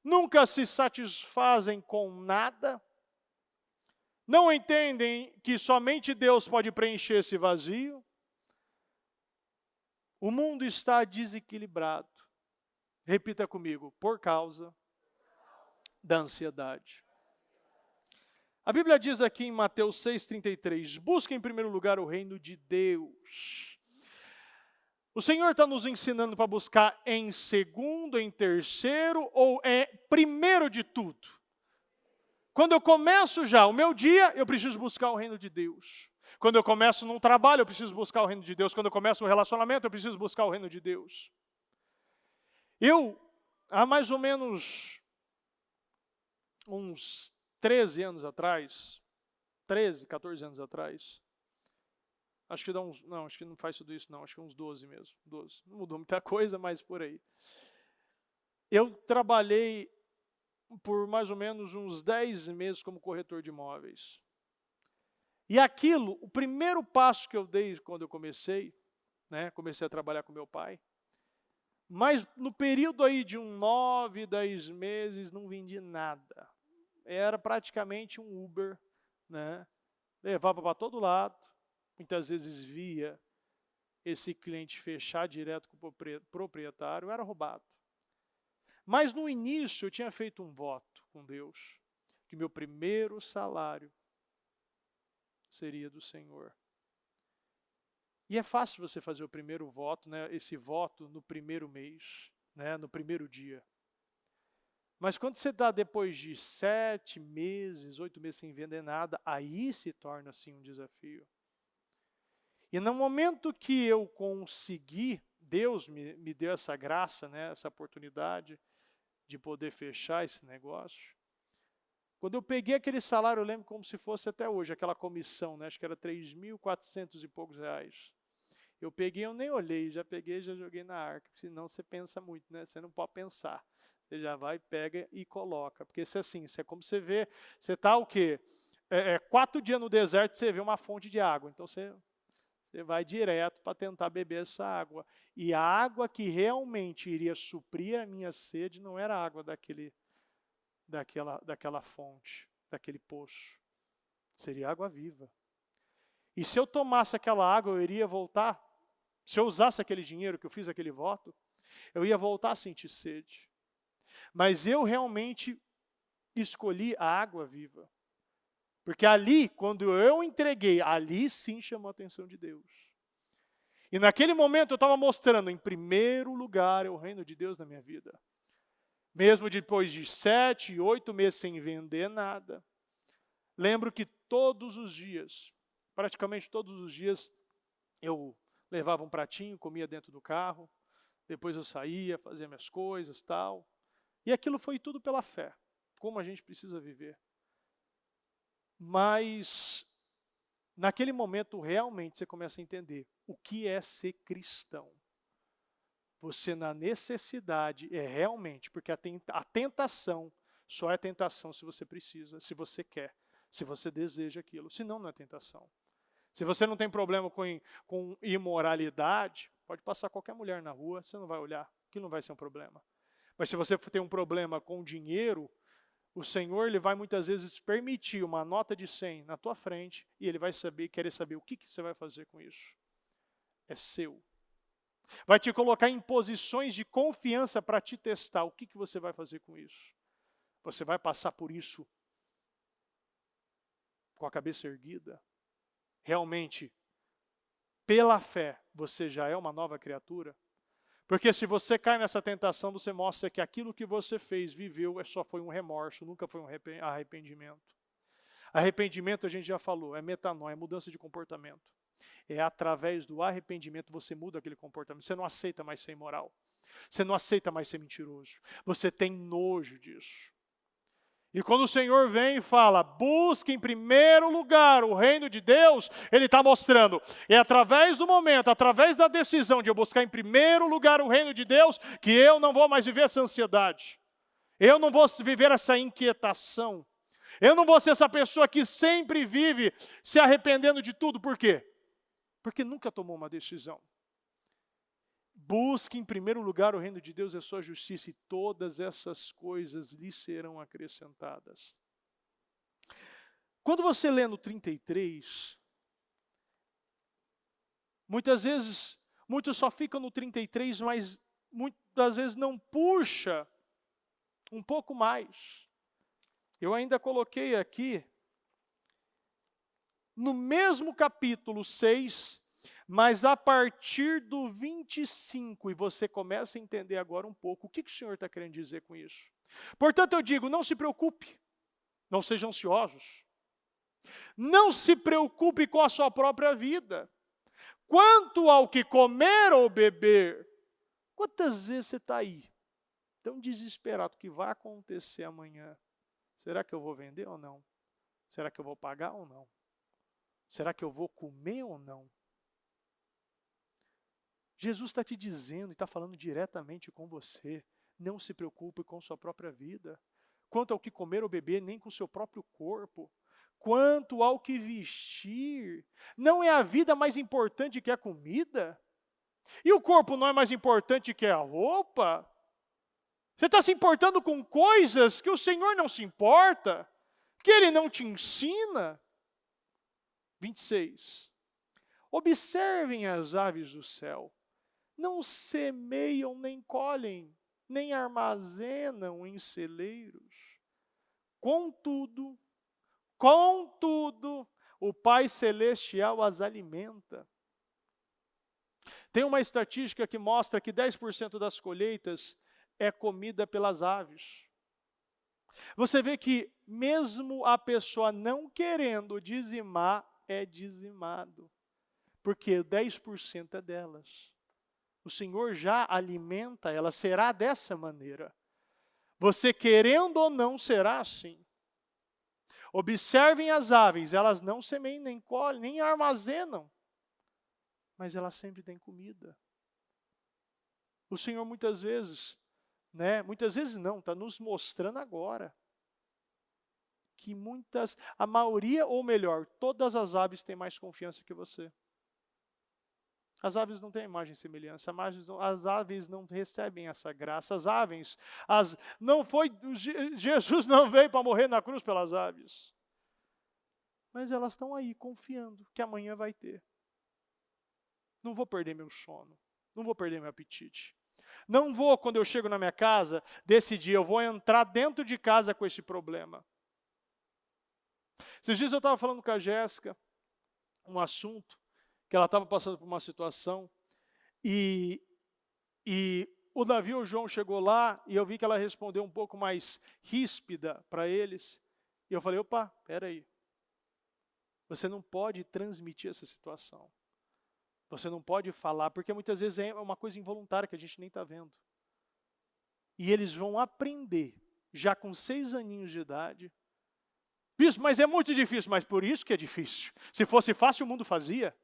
nunca se satisfazem com nada, não entendem que somente Deus pode preencher esse vazio. O mundo está desequilibrado. Repita comigo, por causa da ansiedade. A Bíblia diz aqui em Mateus 6,33, busque em primeiro lugar o reino de Deus. O Senhor está nos ensinando para buscar em segundo, em terceiro ou primeiro de tudo. Quando eu começo já o meu dia, eu preciso buscar o reino de Deus. Quando eu começo num trabalho, eu preciso buscar o reino de Deus. Quando eu começo um relacionamento, eu preciso buscar o reino de Deus. Há mais ou menos uns 13 anos atrás, 13, 14 anos atrás, acho que não faz tudo isso não, acho que uns 12 mesmo, 12. Não mudou muita coisa, mas por aí. Eu trabalhei por mais ou menos uns 10 meses como corretor de imóveis. E aquilo, o primeiro passo que eu dei quando eu comecei a trabalhar com meu pai, mas no período aí de 9, 10 meses, não vendi nada. Era praticamente um Uber, né? Levava para todo lado, muitas vezes via esse cliente fechar direto com o proprietário, era roubado. Mas no início eu tinha feito um voto com Deus, que meu primeiro salário seria do Senhor. E é fácil você fazer o primeiro voto, né, esse voto no primeiro mês, né, no primeiro dia. Mas quando você está depois de 7 meses, 8 meses sem vender nada, aí se torna assim um desafio. E no momento que eu consegui, Deus me deu essa graça, né, essa oportunidade de poder fechar esse negócio. Quando eu peguei aquele salário, eu lembro como se fosse até hoje, aquela comissão, né, acho que era 3.400 e poucos reais. Eu peguei, eu nem olhei, já peguei, já joguei na arca, porque senão você pensa muito, né? Você não pode pensar. Você já vai, pega e coloca. Porque isso é assim, isso é como você vê, você está o quê? 4 dias no deserto, você vê uma fonte de água. Então você vai direto para tentar beber essa água. E a água que realmente iria suprir a minha sede não era a água daquela fonte, daquele poço. Seria água viva. E se eu tomasse aquela água, eu iria voltar. Se eu usasse aquele dinheiro que eu fiz aquele voto, eu ia voltar a sentir sede. Mas eu realmente escolhi a água viva. Porque ali, quando eu entreguei, ali sim chamou a atenção de Deus. E naquele momento eu estava mostrando, em primeiro lugar, o reino de Deus na minha vida. Mesmo depois de 7, 8 meses sem vender nada. Lembro que todos os dias, praticamente todos os dias, eu levava um pratinho, comia dentro do carro, depois eu saía, fazia minhas coisas, tal. E aquilo foi tudo pela fé, como a gente precisa viver. Mas, naquele momento, realmente, você começa a entender o que é ser cristão. Você, na necessidade, é realmente, porque a tentação só é tentação se você precisa, se você quer, se você deseja aquilo, senão não é tentação. Se você não tem problema com imoralidade, pode passar qualquer mulher na rua, você não vai olhar, que não vai ser um problema. Mas se você tem um problema com dinheiro, o Senhor ele vai muitas vezes permitir uma nota de 100 na tua frente e Ele vai querer saber o que você vai fazer com isso. É seu. Vai te colocar em posições de confiança para te testar. O que você vai fazer com isso? Você vai passar por isso com a cabeça erguida? Realmente, pela fé, você já é uma nova criatura? Porque se você cai nessa tentação, você mostra que aquilo que você fez, viveu, só foi um remorso, nunca foi um arrependimento. Arrependimento, a gente já falou, é metanoia, é mudança de comportamento. É através do arrependimento você muda aquele comportamento. Você não aceita mais ser imoral. Você não aceita mais ser mentiroso. Você tem nojo disso. E quando o Senhor vem e fala, busque em primeiro lugar o reino de Deus, Ele está mostrando, é através do momento, através da decisão de eu buscar em primeiro lugar o reino de Deus, que eu não vou mais viver essa ansiedade. Eu não vou viver essa inquietação. Eu não vou ser essa pessoa que sempre vive se arrependendo de tudo. Por quê? Porque nunca tomou uma decisão. Busque em primeiro lugar o reino de Deus e a sua justiça, e todas essas coisas lhe serão acrescentadas. Quando você lê no 33, muitas vezes, muitos só ficam no 33, mas muitas vezes não puxa um pouco mais. Eu ainda coloquei aqui, no mesmo capítulo 6, mas a partir do 25, e você começa a entender agora um pouco o que o Senhor está querendo dizer com isso. Portanto, eu digo, não se preocupe, não seja ansiosos. Não se preocupe com a sua própria vida. Quanto ao que comer ou beber, quantas vezes você está aí, tão desesperado, o que vai acontecer amanhã? Será que eu vou vender ou não? Será que eu vou pagar ou não? Será que eu vou comer ou não? Jesus está te dizendo e está falando diretamente com você. Não se preocupe com sua própria vida. Quanto ao que comer ou beber, nem com o seu próprio corpo. Quanto ao que vestir, não é a vida mais importante que a comida? E o corpo não é mais importante que a roupa? Você está se importando com coisas que o Senhor não se importa, que Ele não te ensina? 26. Observem as aves do céu. Não semeiam nem colhem, nem armazenam em celeiros. Contudo, o Pai Celestial as alimenta. Tem uma estatística que mostra que 10% das colheitas é comida pelas aves. Você vê que mesmo a pessoa não querendo dizimar, é dizimado. Porque 10% é delas. O Senhor já alimenta ela, será dessa maneira. Você querendo ou não, será assim. Observem as aves, elas não semeiam, nem colhem, nem armazenam. Mas elas sempre têm comida. O Senhor muitas vezes não, está nos mostrando agora. Que a maioria, ou melhor, todas as aves têm mais confiança que você. As aves não têm imagem e semelhança, as aves não recebem essa graça. Jesus não veio para morrer na cruz pelas aves. Mas elas estão aí, confiando que amanhã vai ter. Não vou perder meu sono, não vou perder meu apetite. Não vou, quando eu chego na minha casa, decidir, eu vou entrar dentro de casa com esse problema. Esses dias eu estava falando com a Jéssica, um assunto, que ela estava passando por uma situação, e o Davi ou o João chegou lá, e eu vi que ela respondeu um pouco mais ríspida para eles, e eu falei, opa, peraí, você não pode transmitir essa situação, você não pode falar, porque muitas vezes é uma coisa involuntária que a gente nem está vendo. E eles vão aprender, já com 6 aninhos de idade, isso, mas é muito difícil, mas por isso que é difícil. Se fosse fácil, o mundo fazia.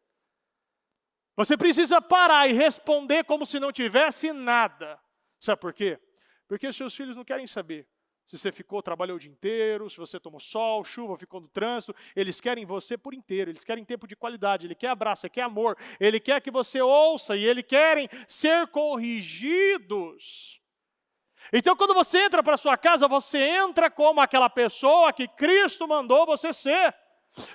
Você precisa parar e responder como se não tivesse nada. Sabe por quê? Porque os seus filhos não querem saber se você trabalhou o dia inteiro, se você tomou sol, chuva, ficou no trânsito. Eles querem você por inteiro, eles querem tempo de qualidade, ele quer abraço, ele quer amor, ele quer que você ouça e eles querem ser corrigidos. Então, quando você entra para a sua casa, você entra como aquela pessoa que Cristo mandou você ser.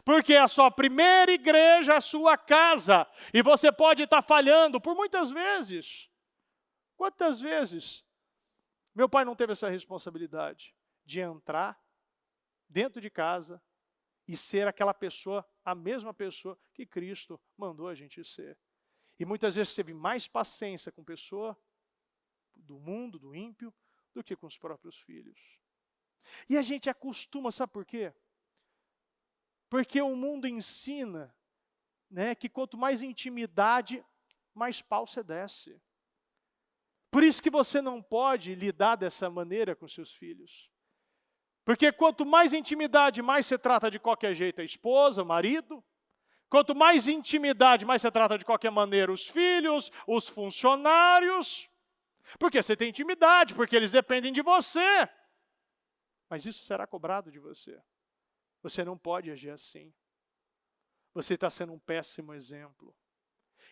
Porque a sua primeira igreja é a sua casa. E você pode estar falhando por muitas vezes. Quantas vezes meu pai não teve essa responsabilidade de entrar dentro de casa e ser aquela pessoa, a mesma pessoa que Cristo mandou a gente ser. E muitas vezes teve mais paciência com pessoa do mundo, do ímpio, do que com os próprios filhos. E a gente acostuma, sabe por quê? Porque o mundo ensina, que quanto mais intimidade, mais pau você desce. Por isso que você não pode lidar dessa maneira com seus filhos. Porque quanto mais intimidade, mais você trata de qualquer jeito a esposa, o marido. Quanto mais intimidade, mais você trata de qualquer maneira os filhos, os funcionários. Porque você tem intimidade, porque eles dependem de você. Mas isso será cobrado de você. Você não pode agir assim. Você está sendo um péssimo exemplo.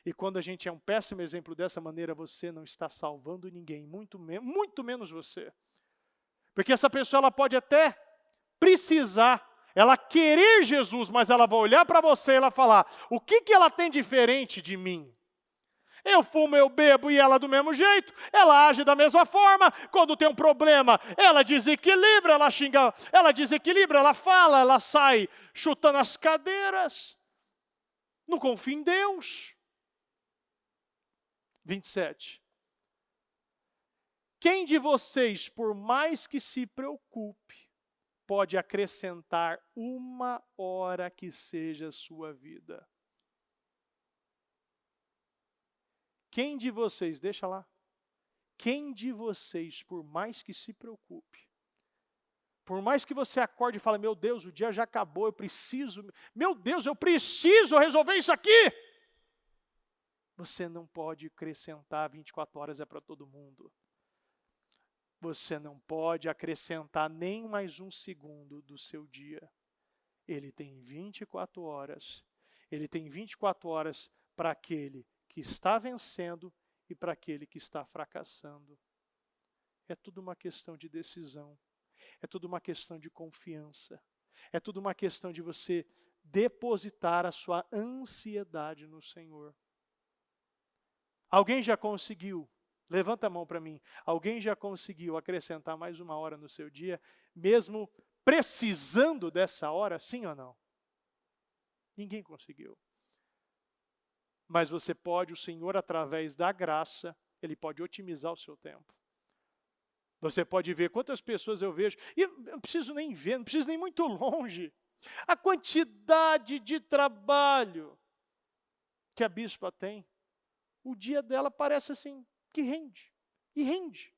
E quando a gente é um péssimo exemplo dessa maneira, você não está salvando ninguém, muito menos você. Porque essa pessoa ela pode até precisar, ela querer Jesus, mas ela vai olhar para você e ela falar, o que ela tem diferente de mim? Eu fumo, eu bebo e ela do mesmo jeito, ela age da mesma forma, quando tem um problema, ela desequilibra, ela xinga, ela desequilibra, ela fala, ela sai chutando as cadeiras, não confia em Deus. 27. Quem de vocês, por mais que se preocupe, pode acrescentar 1 hora que seja a sua vida? Quem de vocês, deixa lá, quem de vocês, por mais que se preocupe, por mais que você acorde e fale, meu Deus, o dia já acabou, eu preciso resolver isso aqui. Você não pode acrescentar 24 horas é para todo mundo. Você não pode acrescentar nem mais 1 segundo do seu dia. Ele tem 24 horas. Ele tem 24 horas para aquele que está vencendo e para aquele que está fracassando. É tudo uma questão de decisão. É tudo uma questão de confiança. É tudo uma questão de você depositar a sua ansiedade no Senhor. Alguém já conseguiu Levanta a mão para mim. Alguém já conseguiu acrescentar mais uma hora no seu dia, mesmo precisando dessa hora, sim ou não? Ninguém conseguiu. Mas você pode, o Senhor, através da graça, Ele pode otimizar o seu tempo. Você pode ver quantas pessoas eu vejo, e eu não preciso nem ver, não preciso nem muito longe. A quantidade de trabalho que a bispa tem, o dia dela parece assim, que rende, e rende.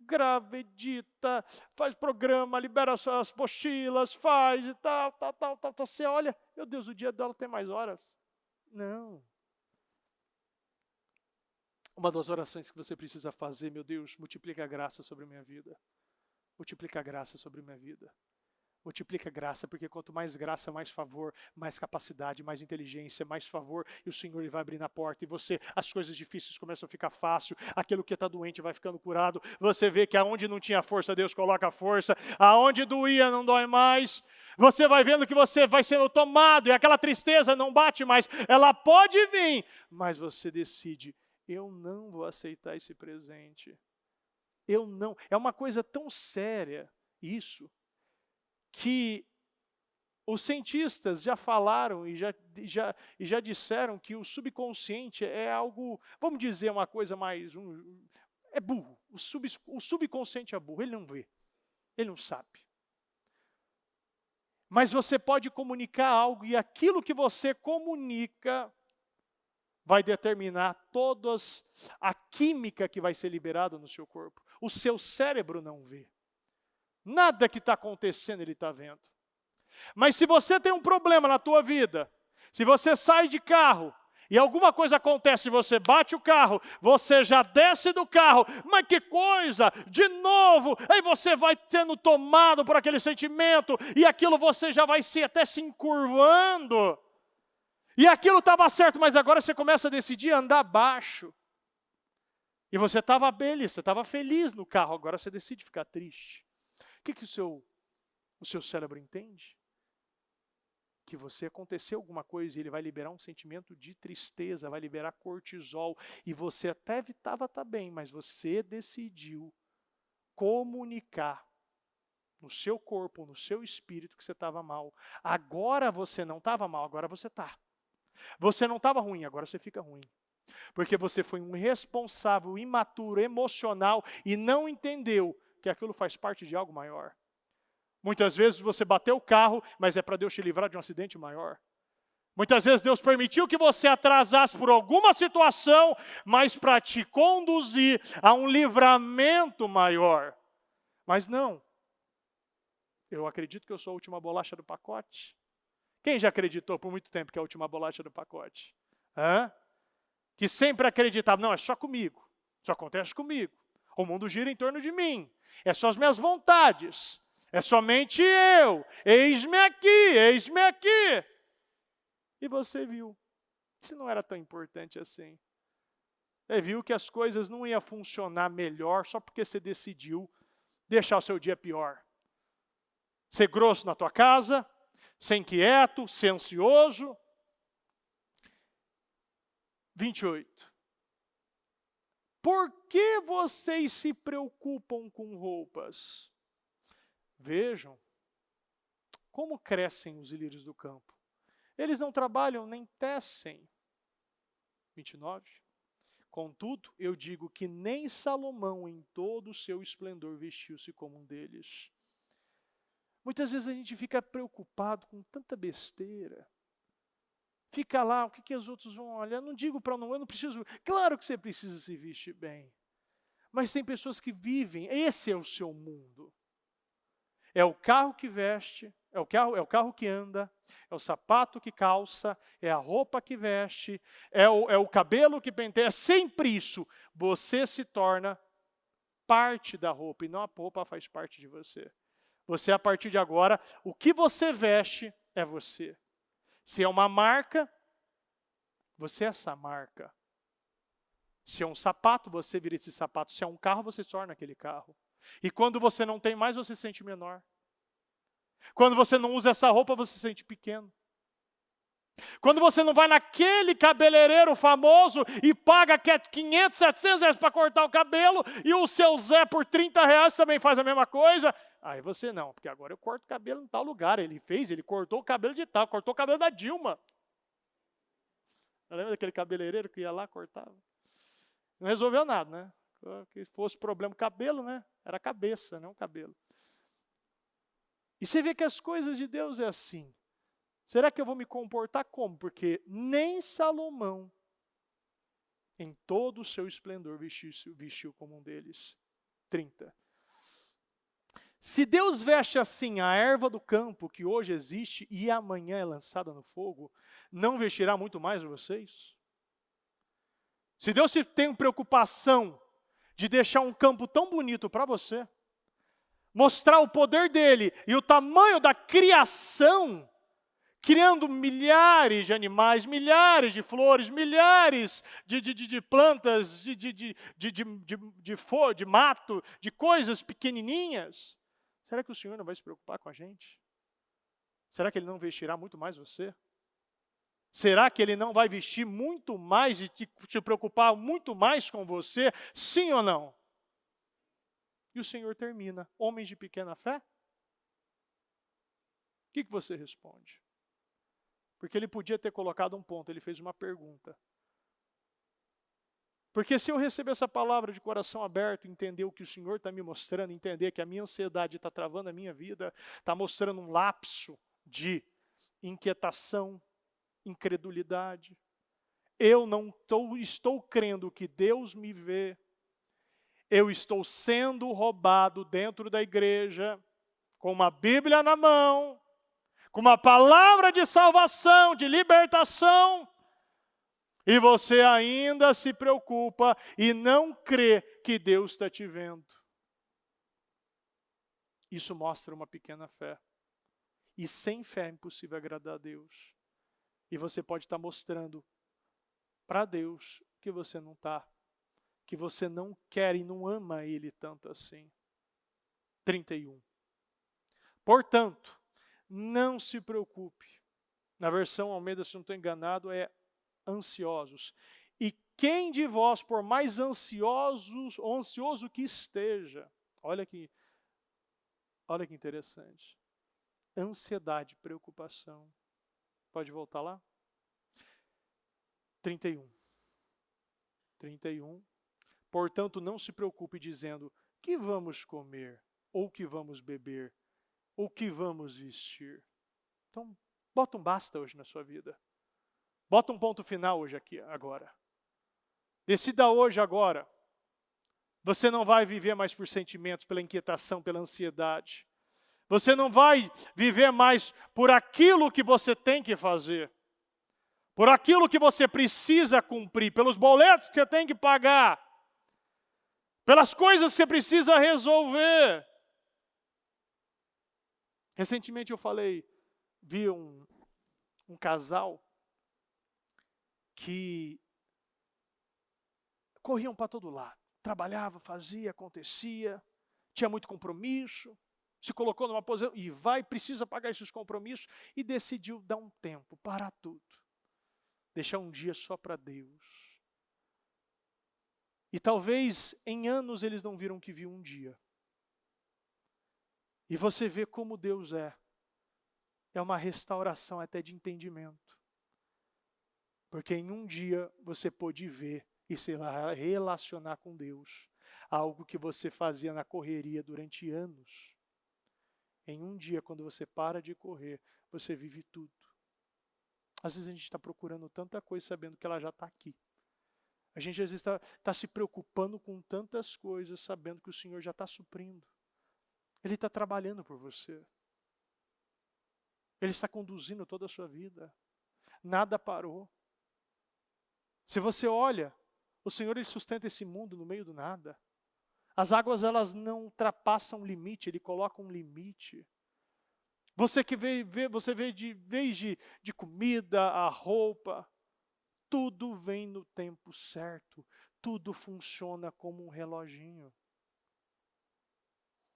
Grava, edita, faz programa, libera as postilas, faz e tal. Você olha, meu Deus, o dia dela tem mais horas. Não. Uma das orações que você precisa fazer, meu Deus, multiplica a graça sobre a minha vida. Multiplica a graça sobre a minha vida. Multiplica a graça, porque quanto mais graça, mais favor, mais capacidade, mais inteligência, mais favor, e o Senhor Ele vai abrir na porta, e você, as coisas difíceis começam a ficar fácil, aquilo que está doente vai ficando curado, você vê que aonde não tinha força, Deus coloca força, aonde doía, não dói mais, você vai vendo que você vai sendo tomado, e aquela tristeza não bate mais, ela pode vir, mas você decide, eu não vou aceitar esse presente, eu não, é uma coisa tão séria, isso, que os cientistas já falaram e já disseram que o subconsciente é algo, vamos dizer uma coisa mais, é burro. O subconsciente é burro, ele não vê, ele não sabe. Mas você pode comunicar algo e aquilo que você comunica vai determinar toda a química que vai ser liberada no seu corpo. O seu cérebro não vê. Nada que está acontecendo ele está vendo. Mas se você tem um problema na tua vida, se você sai de carro e alguma coisa acontece, você bate o carro, você já desce do carro, mas que coisa, de novo, aí você vai sendo tomado por aquele sentimento, e aquilo você já vai até se encurvando, e aquilo estava certo, mas agora você começa a decidir andar baixo, e você estava beleza, você estava feliz no carro, agora você decide ficar triste. O que o seu cérebro entende? Que você aconteceu alguma coisa e ele vai liberar um sentimento de tristeza, vai liberar cortisol, e você até estava bem, mas você decidiu comunicar no seu corpo, no seu espírito que você estava mal. Agora você não estava mal, agora você está. Você não estava ruim, agora você fica ruim. Porque você foi um irresponsável, imaturo, emocional e não entendeu que aquilo faz parte de algo maior. Muitas vezes você bateu o carro, mas é para Deus te livrar de um acidente maior. Muitas vezes Deus permitiu que você atrasasse por alguma situação, mas para te conduzir a um livramento maior. Mas não. Eu acredito que eu sou a última bolacha do pacote. Quem já acreditou por muito tempo que é a última bolacha do pacote? Que sempre acreditava, não, é só comigo. Só acontece comigo. O mundo gira em torno de mim. É só as minhas vontades. É somente eu. Eis-me aqui, eis-me aqui. E você viu. Isso não era tão importante assim. Você viu que as coisas não iam funcionar melhor só porque você decidiu deixar o seu dia pior. Ser grosso na tua casa, ser inquieto, ser ansioso. 28. Por que vocês se preocupam com roupas? Vejam como crescem os lírios do campo. Eles não trabalham nem tecem. 29. Contudo, eu digo que nem Salomão em todo o seu esplendor vestiu-se como um deles. Muitas vezes a gente fica preocupado com tanta besteira. Fica lá, o que os outros vão olhar? Eu não digo para eu não preciso. Claro que você precisa se vestir bem. Mas tem pessoas que vivem, esse é o seu mundo. É o carro que veste, é o carro que anda, é o sapato que calça, é a roupa que veste, é o cabelo que penteia, é sempre isso. Você se torna parte da roupa e não a roupa faz parte de você. Você, a partir de agora, o que você veste é você. Se é uma marca, você é essa marca. Se é um sapato, você vira esse sapato. Se é um carro, você se torna aquele carro. E quando você não tem mais, você se sente menor. Quando você não usa essa roupa, você se sente pequeno. Quando você não vai naquele cabeleireiro famoso e paga 500, 700 reais para cortar o cabelo e o seu Zé por 30 reais também faz a mesma coisa. Aí você não, porque agora eu corto o cabelo em tal lugar. Ele cortou o cabelo de tal, cortou o cabelo da Dilma. Lembra daquele cabeleireiro que ia lá, cortava? Não resolveu nada, né? Que fosse problema cabelo, né? Era a cabeça, não o cabelo. E você vê que as coisas de Deus é assim. Será que eu vou me comportar como? Porque nem Salomão, em todo o seu esplendor, vestiu como um deles. 30. Se Deus veste assim a erva do campo, que hoje existe e amanhã é lançada no fogo, não vestirá muito mais vocês? Se Deus tem preocupação de deixar um campo tão bonito para você, mostrar o poder dele e o tamanho da criação, criando milhares de animais, milhares de flores, milhares de plantas, de mato, de coisas pequenininhas. Será que o Senhor não vai se preocupar com a gente? Será que Ele não vestirá muito mais você? Será que Ele não vai vestir muito mais e te preocupar muito mais com você? Sim ou não? E o Senhor termina. Homens de pequena fé? O que você responde? Porque ele podia ter colocado um ponto, ele fez uma pergunta. Porque se eu receber essa palavra de coração aberto, entender o que o Senhor está me mostrando, entender que a minha ansiedade está travando a minha vida, está mostrando um lapso de inquietação, incredulidade. Eu não estou crendo que Deus me vê. Eu estou sendo roubado dentro da igreja, com uma Bíblia na mão, com uma palavra de salvação, de libertação, e você ainda se preocupa e não crê que Deus está te vendo. Isso mostra uma pequena fé. E sem fé é impossível agradar a Deus. E você pode estar mostrando para Deus que você não está, que você não quer e não ama Ele tanto assim. 31. Portanto, não se preocupe. Na versão Almeida, se não estou enganado, é ansiosos. E quem de vós, por mais ansioso que esteja, olha que interessante. Ansiedade, preocupação. Pode voltar lá? 31. Portanto, não se preocupe dizendo, que vamos comer, ou que vamos beber, ou que vamos vestir. Então, bota um basta hoje na sua vida. Bota um ponto final hoje aqui, agora. Decida hoje, agora. Você não vai viver mais por sentimentos, pela inquietação, pela ansiedade. Você não vai viver mais por aquilo que você tem que fazer. Por aquilo que você precisa cumprir, pelos boletos que você tem que pagar. Pelas coisas que você precisa resolver. Recentemente eu vi um casal que corriam para todo lado. Trabalhava, fazia, acontecia, tinha muito compromisso, se colocou numa posição e precisa pagar esses compromissos e decidiu dar um tempo, parar tudo. Deixar um dia só para Deus. E talvez em anos eles não viram que viu um dia. E você vê como Deus é. É uma restauração até de entendimento. Porque em um dia você pôde ver e se relacionar com Deus. Algo que você fazia na correria durante anos. Em um dia, quando você para de correr, você vive tudo. Às vezes a gente está procurando tanta coisa sabendo que ela já está aqui. A gente às vezes está se preocupando com tantas coisas sabendo que o Senhor já está suprindo. Ele está trabalhando por você. Ele está conduzindo toda a sua vida. Nada parou. Se você olha, o Senhor ele sustenta esse mundo no meio do nada. As águas elas não ultrapassam o limite, Ele coloca um limite. Você vê de vez de comida, a roupa, tudo vem no tempo certo. Tudo funciona como um reloginho.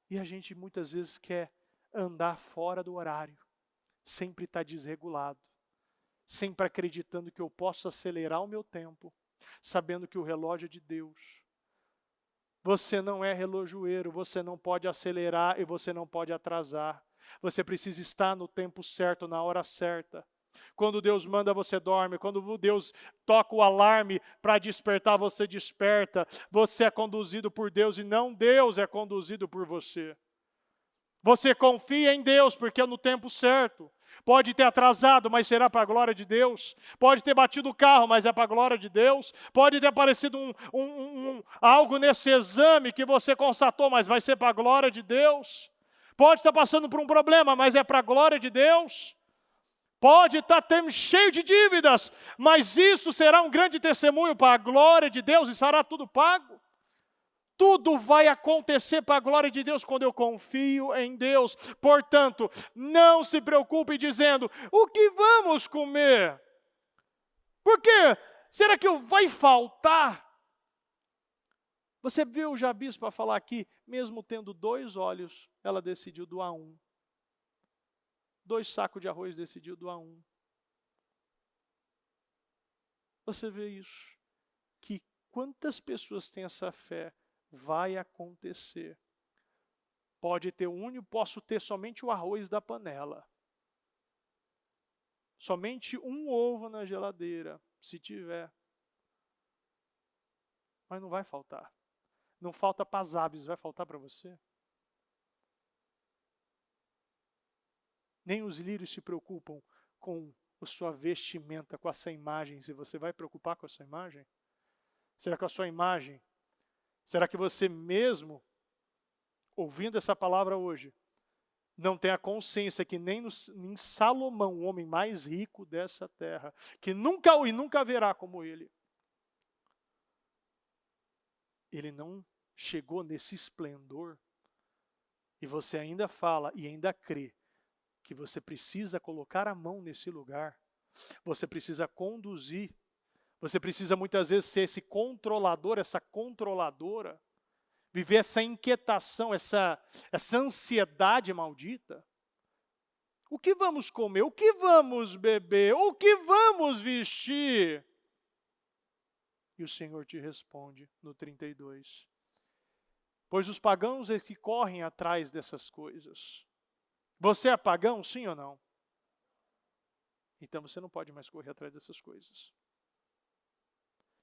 E a gente muitas vezes quer andar fora do horário. Sempre está desregulado. sempre acreditando que eu posso acelerar o meu tempo, sabendo que o relógio é de Deus. Você não é relojoeiro, você não pode acelerar e você não pode atrasar. Você precisa estar no tempo certo, na hora certa. Quando Deus manda, você dorme. Quando Deus toca o alarme para despertar, você desperta. Você é conduzido por Deus e não Deus é conduzido por você. Você confia em Deus porque é no tempo certo. Pode ter atrasado, mas será para a glória de Deus. Pode ter batido o carro, mas é para a glória de Deus. Pode ter aparecido algo nesse exame que você constatou, mas vai ser para a glória de Deus. Pode estar passando por um problema, mas é para a glória de Deus. Pode estar cheio de dívidas, mas isso será um grande testemunho para a glória de Deus e será tudo pago. Tudo vai acontecer para a glória de Deus quando eu confio em Deus. Portanto, não se preocupe dizendo, o que vamos comer? Por quê? Será que vai faltar? Você viu já a bispa falar aqui, mesmo tendo 2 olhos, ela decidiu doar 1. 2 sacos de arroz decidiu doar 1. Você vê isso? Que quantas pessoas têm essa fé? Vai acontecer. Pode ter posso ter somente o arroz da panela. Somente um ovo na geladeira, se tiver. Mas não vai faltar. Não falta para as aves, vai faltar para você? Nem os lírios se preocupam com a sua vestimenta, com essa imagem. Se você vai preocupar com a sua imagem? Será que a sua imagem? Será que você mesmo, ouvindo essa palavra hoje, não tem a consciência que nem em Salomão, o homem mais rico dessa terra, que nunca haverá como ele não chegou nesse esplendor, e você ainda fala e ainda crê que você precisa colocar a mão nesse lugar, você precisa conduzir, você precisa muitas vezes ser esse controlador, essa controladora, viver essa inquietação, essa ansiedade maldita. O que vamos comer? O que vamos beber? O que vamos vestir? E o Senhor te responde no 32. Pois os pagãos é que correm atrás dessas coisas. Você é pagão, sim ou não? Então você não pode mais correr atrás dessas coisas.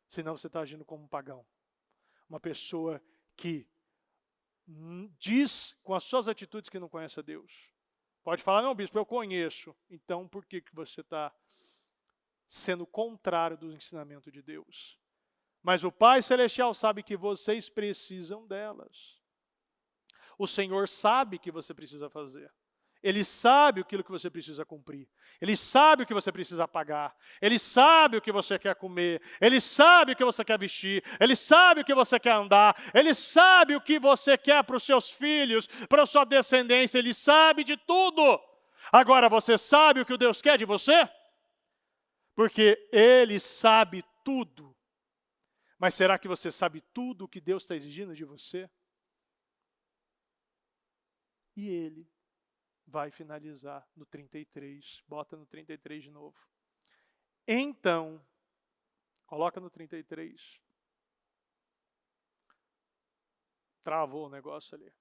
Senão você está agindo como um pagão. Uma pessoa que diz com as suas atitudes que não conhece a Deus. Pode falar, não, bispo, eu conheço. Então por que você está sendo contrário do ensinamento de Deus? Mas o Pai Celestial sabe que vocês precisam delas. O Senhor sabe o que você precisa fazer. Ele sabe aquilo que você precisa cumprir. Ele sabe o que você precisa pagar. Ele sabe o que você quer comer. Ele sabe o que você quer vestir. Ele sabe o que você quer andar. Ele sabe o que você quer para os seus filhos, para a sua descendência. Ele sabe de tudo. Agora, você sabe o que Deus quer de você? Porque Ele sabe tudo. Mas será que você sabe tudo o que Deus está exigindo de você? E Ele vai finalizar no 33. Bota no 33 de novo. Então, coloca no 33. Travou o negócio ali.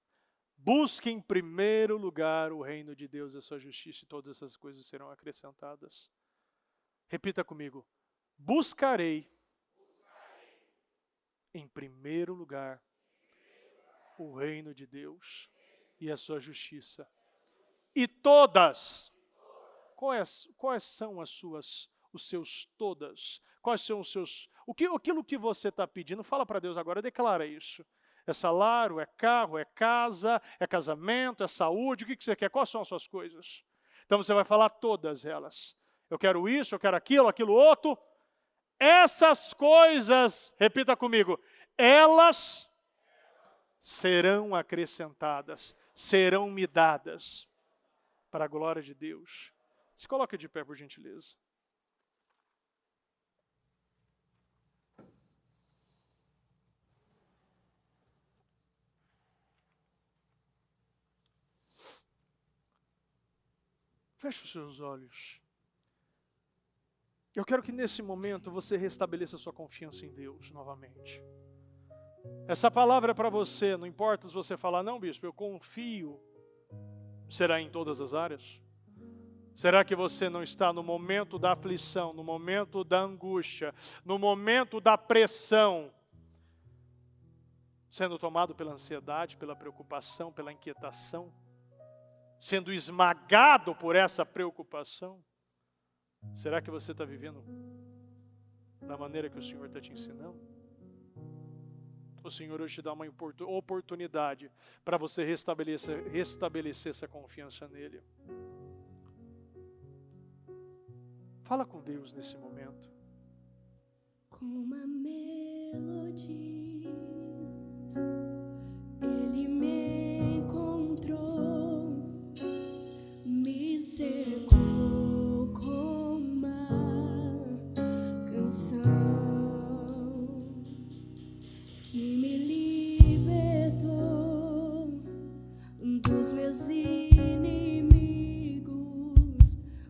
Busque em primeiro lugar o reino de Deus e a sua justiça, e todas essas coisas serão acrescentadas. Repita comigo. Buscarei em primeiro lugar o reino de Deus e a sua justiça. E todas, quais são os seus todas? Quais são os seus, aquilo que você está pedindo? Fala para Deus agora, declara isso. É salário, é carro, é casa, é casamento, é saúde, o que você quer? Quais são as suas coisas? Então você vai falar todas elas. Eu quero isso, eu quero aquilo outro. Essas coisas, repita comigo, elas serão acrescentadas, serão me dadas. Para a glória de Deus. Se coloca de pé, por gentileza. Feche os seus olhos. Eu quero que nesse momento você restabeleça sua confiança em Deus novamente. Essa palavra é para você, não importa se você falar, não, bispo, eu confio. Será em todas as áreas? Será que você não está no momento da aflição, no momento da angústia, no momento da pressão, sendo tomado pela ansiedade, pela preocupação, pela inquietação, sendo esmagado por essa preocupação? Será que você está vivendo da maneira que o Senhor está te ensinando? O Senhor hoje te dá uma oportunidade para você restabelecer essa confiança nele. Fala com Deus nesse momento. Com uma melodia, Ele me encontrou, me cercou com uma canção que me libertou dos meus inimigos,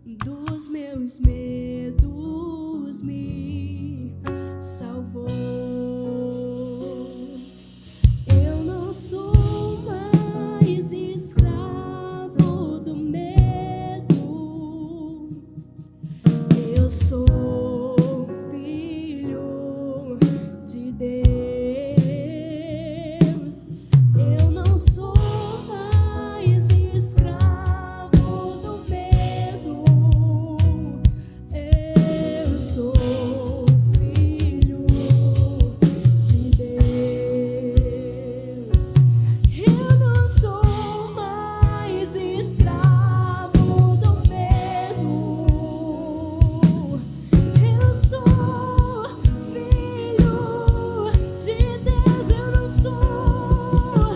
dos meus medos, me salvou. Eu não sou mais escravo do medo, eu sou filho de Deus. Eu não sou mais escravo do medo, eu sou filho de Deus. Eu não sou mais escravo do medo, eu sou filho de Deus.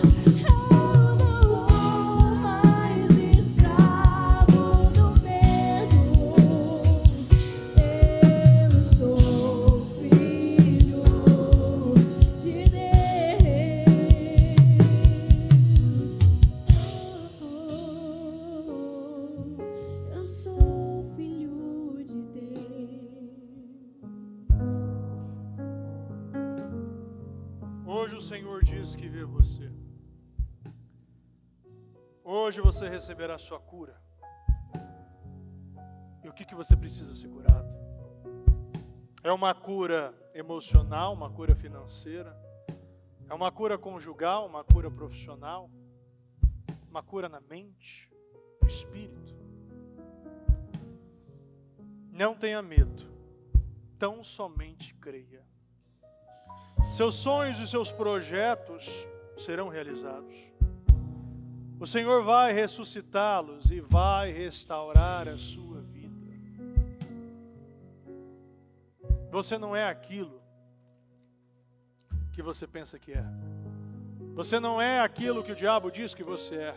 Eu não sou mais escravo do medo, eu sou filho de Deus. Eu sou filho de Deus. Hoje o Senhor diz que vê você. Hoje você receberá a sua cura. E o que você precisa ser curado? É uma cura emocional, uma cura financeira? É uma cura conjugal, uma cura profissional? Uma cura na mente, no espírito? Não tenha medo, tão somente creia. Seus sonhos e seus projetos serão realizados. O Senhor vai ressuscitá-los e vai restaurar a sua vida. Você não é aquilo que você pensa que é. Você não é aquilo que o diabo diz que você é.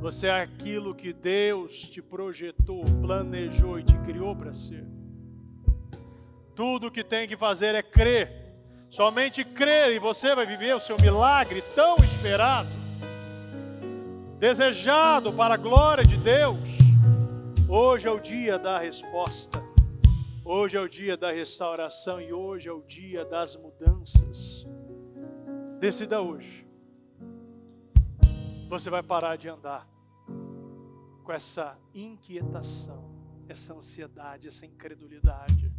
Você é aquilo que Deus te projetou, planejou e te criou para ser. Tudo o que tem que fazer é crer. Somente crer e você vai viver o seu milagre tão esperado, desejado para a glória de Deus. Hoje é o dia da resposta. Hoje é o dia da restauração e hoje é o dia das mudanças. Decida hoje. Você vai parar de andar com essa inquietação, essa ansiedade, essa incredulidade.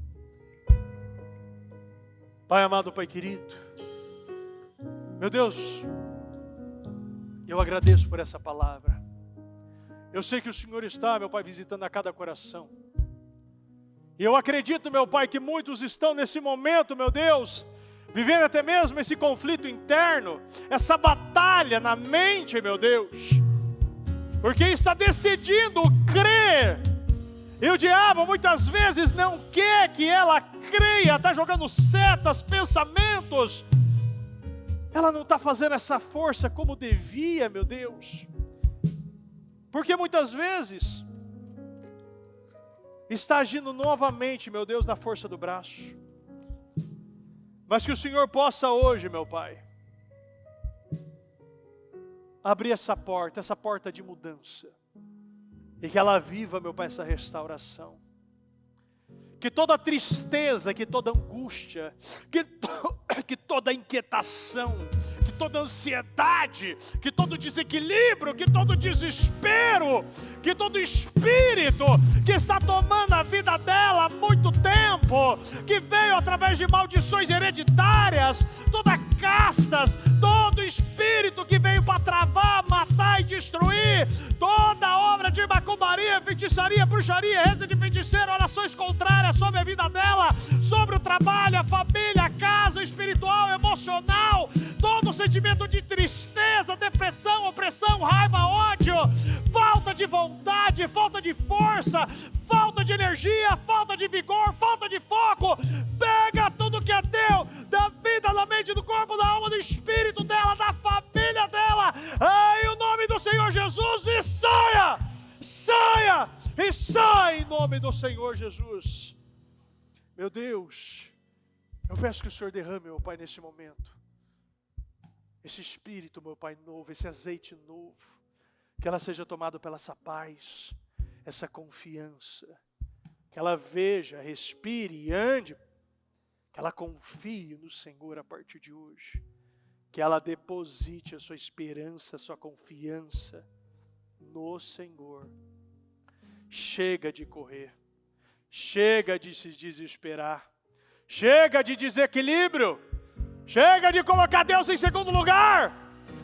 Pai amado, Pai querido, meu Deus, eu agradeço por essa palavra. Eu sei que o Senhor está, meu Pai, visitando a cada coração. E eu acredito, meu Pai, que muitos estão nesse momento, meu Deus, vivendo até mesmo esse conflito interno, essa batalha na mente, meu Deus, porque está decidindo crer. E o diabo muitas vezes não quer que ela creia, está jogando setas, pensamentos. Ela não está fazendo essa força como devia, meu Deus. Porque muitas vezes está agindo novamente, meu Deus, na força do braço. Mas que o Senhor possa hoje, meu Pai, abrir essa porta de mudança. E que ela viva, meu Pai, essa restauração. que toda tristeza, que toda angústia, que toda inquietação, que toda ansiedade, que todo desequilíbrio, que todo desespero, que todo espírito que está tomando a vida dela há muito tempo, que veio através de maldições hereditárias, toda castas, todo espírito que veio para travar, matar e destruir, toda obra de macumbaria, feitiçaria, bruxaria, reza de feiticeiro, orações contrárias sobre a vida dela, sobre o trabalho, a família, a casa espiritual, emocional, todo sentimento de tristeza, depressão, opressão, raiva, ódio, falta de vontade, falta de força, falta de energia, falta de vigor, falta de foco, pega tudo que é teu, da vida, da mente, do corpo, da alma, do espírito dela, da família dela, em o nome do Senhor Jesus, e saia, saia, e sai em nome do Senhor Jesus. Meu Deus, eu peço que o Senhor derrame, meu Pai, nesse momento, esse espírito, meu Pai, novo, esse azeite novo, que ela seja tomada pela essa paz, essa confiança, que ela veja, respire e ande, que ela confie no Senhor a partir de hoje, que ela deposite a sua esperança, a sua confiança no Senhor. Chega de correr, chega de se desesperar, chega de desequilíbrio, chega de colocar Deus em segundo lugar.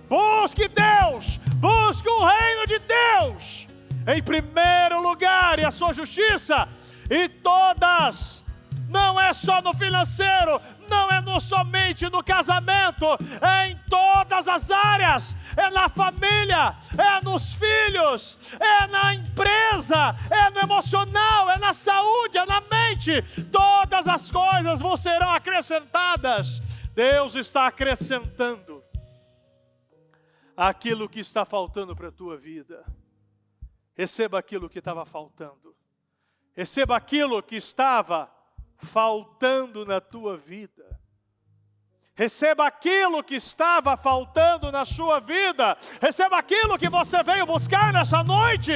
Busque Deus, busque o reino de Deus em primeiro lugar e a sua justiça, e todas, não é só no financeiro, não é somente no casamento, é em todas as áreas, é na família, é nos filhos, é na empresa, é no emocional, é na saúde, é na mente, todas as coisas vos serão acrescentadas. Deus está acrescentando aquilo que está faltando para a tua vida. Receba aquilo que estava faltando. Receba aquilo que estava faltando na tua vida. Receba aquilo que estava faltando na sua vida. Receba aquilo que você veio buscar nessa noite.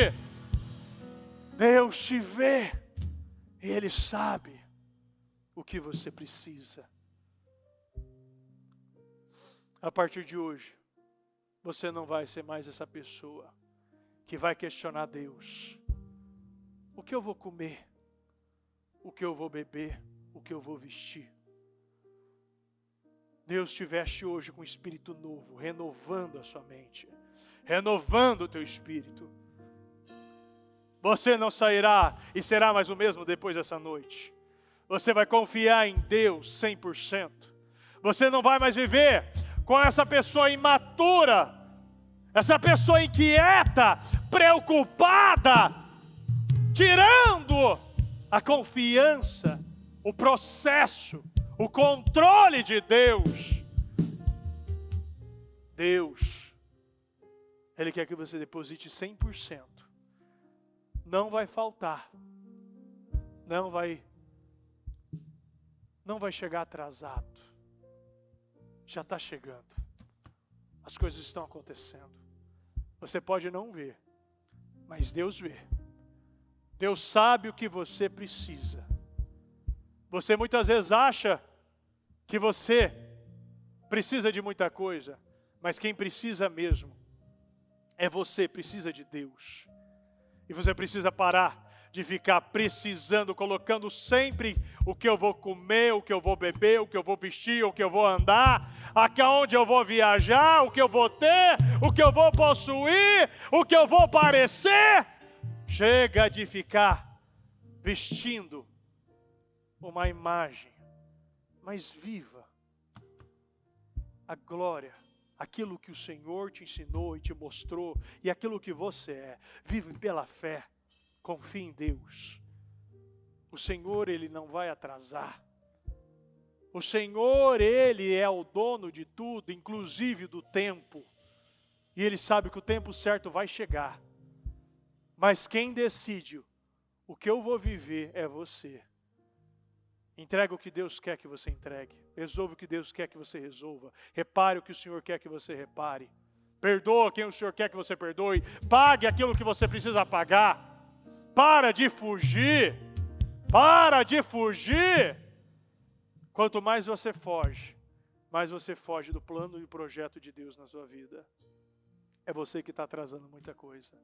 Deus te vê e Ele sabe o que você precisa. A partir de hoje, você não vai ser mais essa pessoa que vai questionar Deus. O que eu vou comer? O que eu vou beber? O que eu vou vestir? Deus te veste hoje com um espírito novo, renovando a sua mente, renovando o teu espírito. Você não sairá e será mais o mesmo depois dessa noite. Você vai confiar em Deus 100%. Você não vai mais viver com essa pessoa imatura, essa pessoa inquieta, preocupada, tirando a confiança, o processo, o controle de Deus. Deus, Ele quer que você deposite 100%. Não vai faltar. Não vai chegar atrasado. Já está chegando. As coisas estão acontecendo. Você pode não ver, mas Deus vê. Deus sabe o que você precisa. Você muitas vezes acha que você precisa de muita coisa, mas quem precisa mesmo é você, precisa de Deus. E você precisa parar de ficar precisando, colocando sempre o que eu vou comer, o que eu vou beber, o que eu vou vestir, o que eu vou andar, aonde eu vou viajar, o que eu vou ter, o que eu vou possuir, o que eu vou parecer. Chega de ficar vestindo uma imagem, mas viva a glória, aquilo que o Senhor te ensinou e te mostrou, e aquilo que você é. Vive pela fé, confie em Deus. O Senhor, Ele não vai atrasar. O Senhor, Ele é o dono de tudo, inclusive do tempo. E Ele sabe que o tempo certo vai chegar. Mas quem decide o que eu vou viver é você. Entrega o que Deus quer que você entregue. Resolva o que Deus quer que você resolva. Repare o que o Senhor quer que você repare. Perdoa quem o Senhor quer que você perdoe. Pague aquilo que você precisa pagar. Para de fugir. Para de fugir! Quanto mais você foge do plano e projeto de Deus na sua vida. É você que está atrasando muita coisa.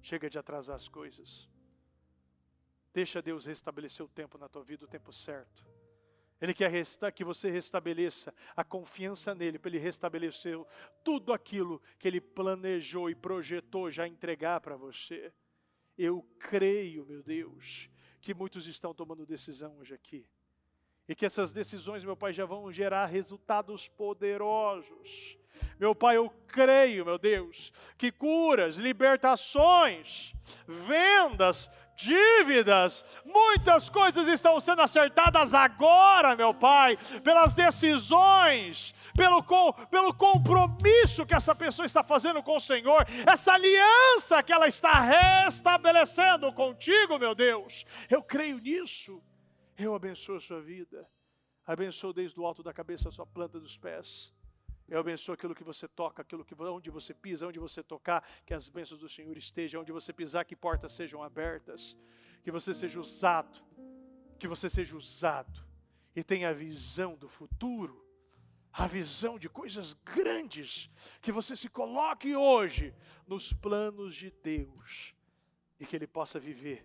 Chega de atrasar as coisas. Deixa Deus restabelecer o tempo na tua vida, o tempo certo. Ele quer que você restabeleça a confiança nele, para ele restabelecer tudo aquilo que ele planejou e projetou já entregar para você. Eu creio, meu Deus, que muitos estão tomando decisão hoje aqui. E que essas decisões, meu Pai, já vão gerar resultados poderosos. Meu Pai, eu creio, meu Deus, que curas, libertações, vendas, dívidas, muitas coisas estão sendo acertadas agora, meu Pai, pelas decisões, pelo compromisso que essa pessoa está fazendo com o Senhor, essa aliança que ela está restabelecendo contigo, meu Deus. Eu creio nisso. Eu abençoo a sua vida. Abençoo desde o alto da cabeça a sua planta dos pés. Eu abençoo aquilo que você toca, onde você pisa, onde você tocar, que as bênçãos do Senhor estejam, onde você pisar, que portas sejam abertas, que você seja usado, e tenha a visão do futuro, a visão de coisas grandes, que você se coloque hoje nos planos de Deus, e que Ele possa viver,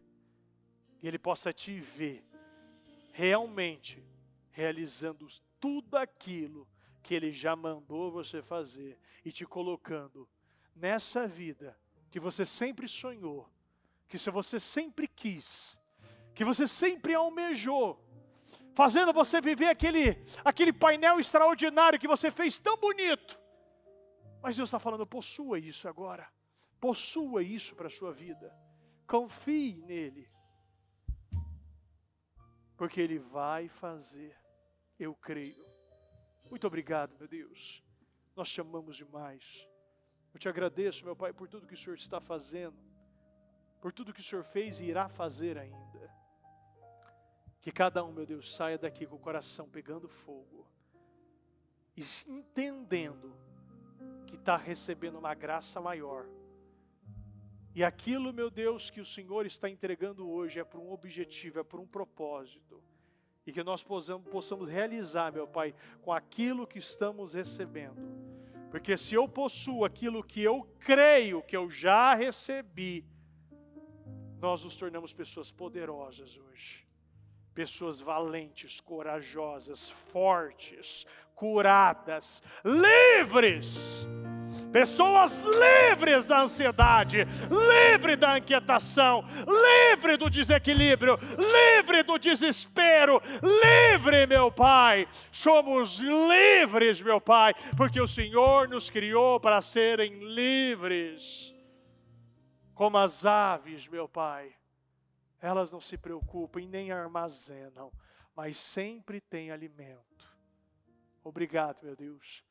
e Ele possa te ver, realmente, realizando tudo aquilo que Ele já mandou você fazer e te colocando nessa vida que você sempre sonhou, que você sempre quis, que você sempre almejou, fazendo você viver aquele painel extraordinário que você fez tão bonito. Mas Deus está falando, possua isso agora, possua isso para a sua vida, confie nele, porque Ele vai fazer, eu creio. Muito obrigado, meu Deus. Nós te amamos demais. Eu te agradeço, meu Pai, por tudo que o Senhor está fazendo, por tudo que o Senhor fez e irá fazer ainda. Que cada um, meu Deus, saia daqui com o coração pegando fogo e entendendo que está recebendo uma graça maior. E aquilo, meu Deus, que o Senhor está entregando hoje é por um objetivo, é por um propósito. E que nós possamos realizar, meu Pai, com aquilo que estamos recebendo. Porque se eu possuo aquilo que eu creio que eu já recebi, nós nos tornamos pessoas poderosas hoje. Pessoas valentes, corajosas, fortes, curadas, livres. Pessoas livres da ansiedade, livre da inquietação, livre do desequilíbrio, livre do desespero, livre, meu Pai. Somos livres, meu Pai, porque o Senhor nos criou para serem livres. Como as aves, meu Pai, elas não se preocupam e nem armazenam, mas sempre têm alimento. Obrigado, meu Deus,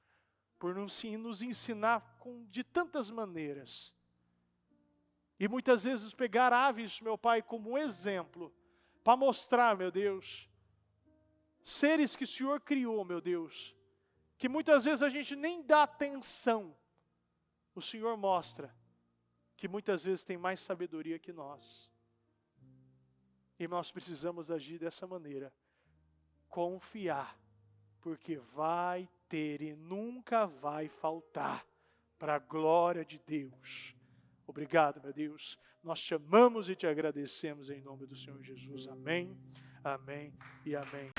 por nos ensinar de tantas maneiras. E muitas vezes pegar aves, meu Pai, como um exemplo, para mostrar, meu Deus, seres que o Senhor criou, meu Deus, que muitas vezes a gente nem dá atenção. O Senhor mostra que muitas vezes tem mais sabedoria que nós. E nós precisamos agir dessa maneira, confiar, porque vai ter e nunca vai faltar, para a glória de Deus. Obrigado, meu Deus. Nós te amamos e te agradecemos em nome do Senhor Jesus. Amém, amém e amém.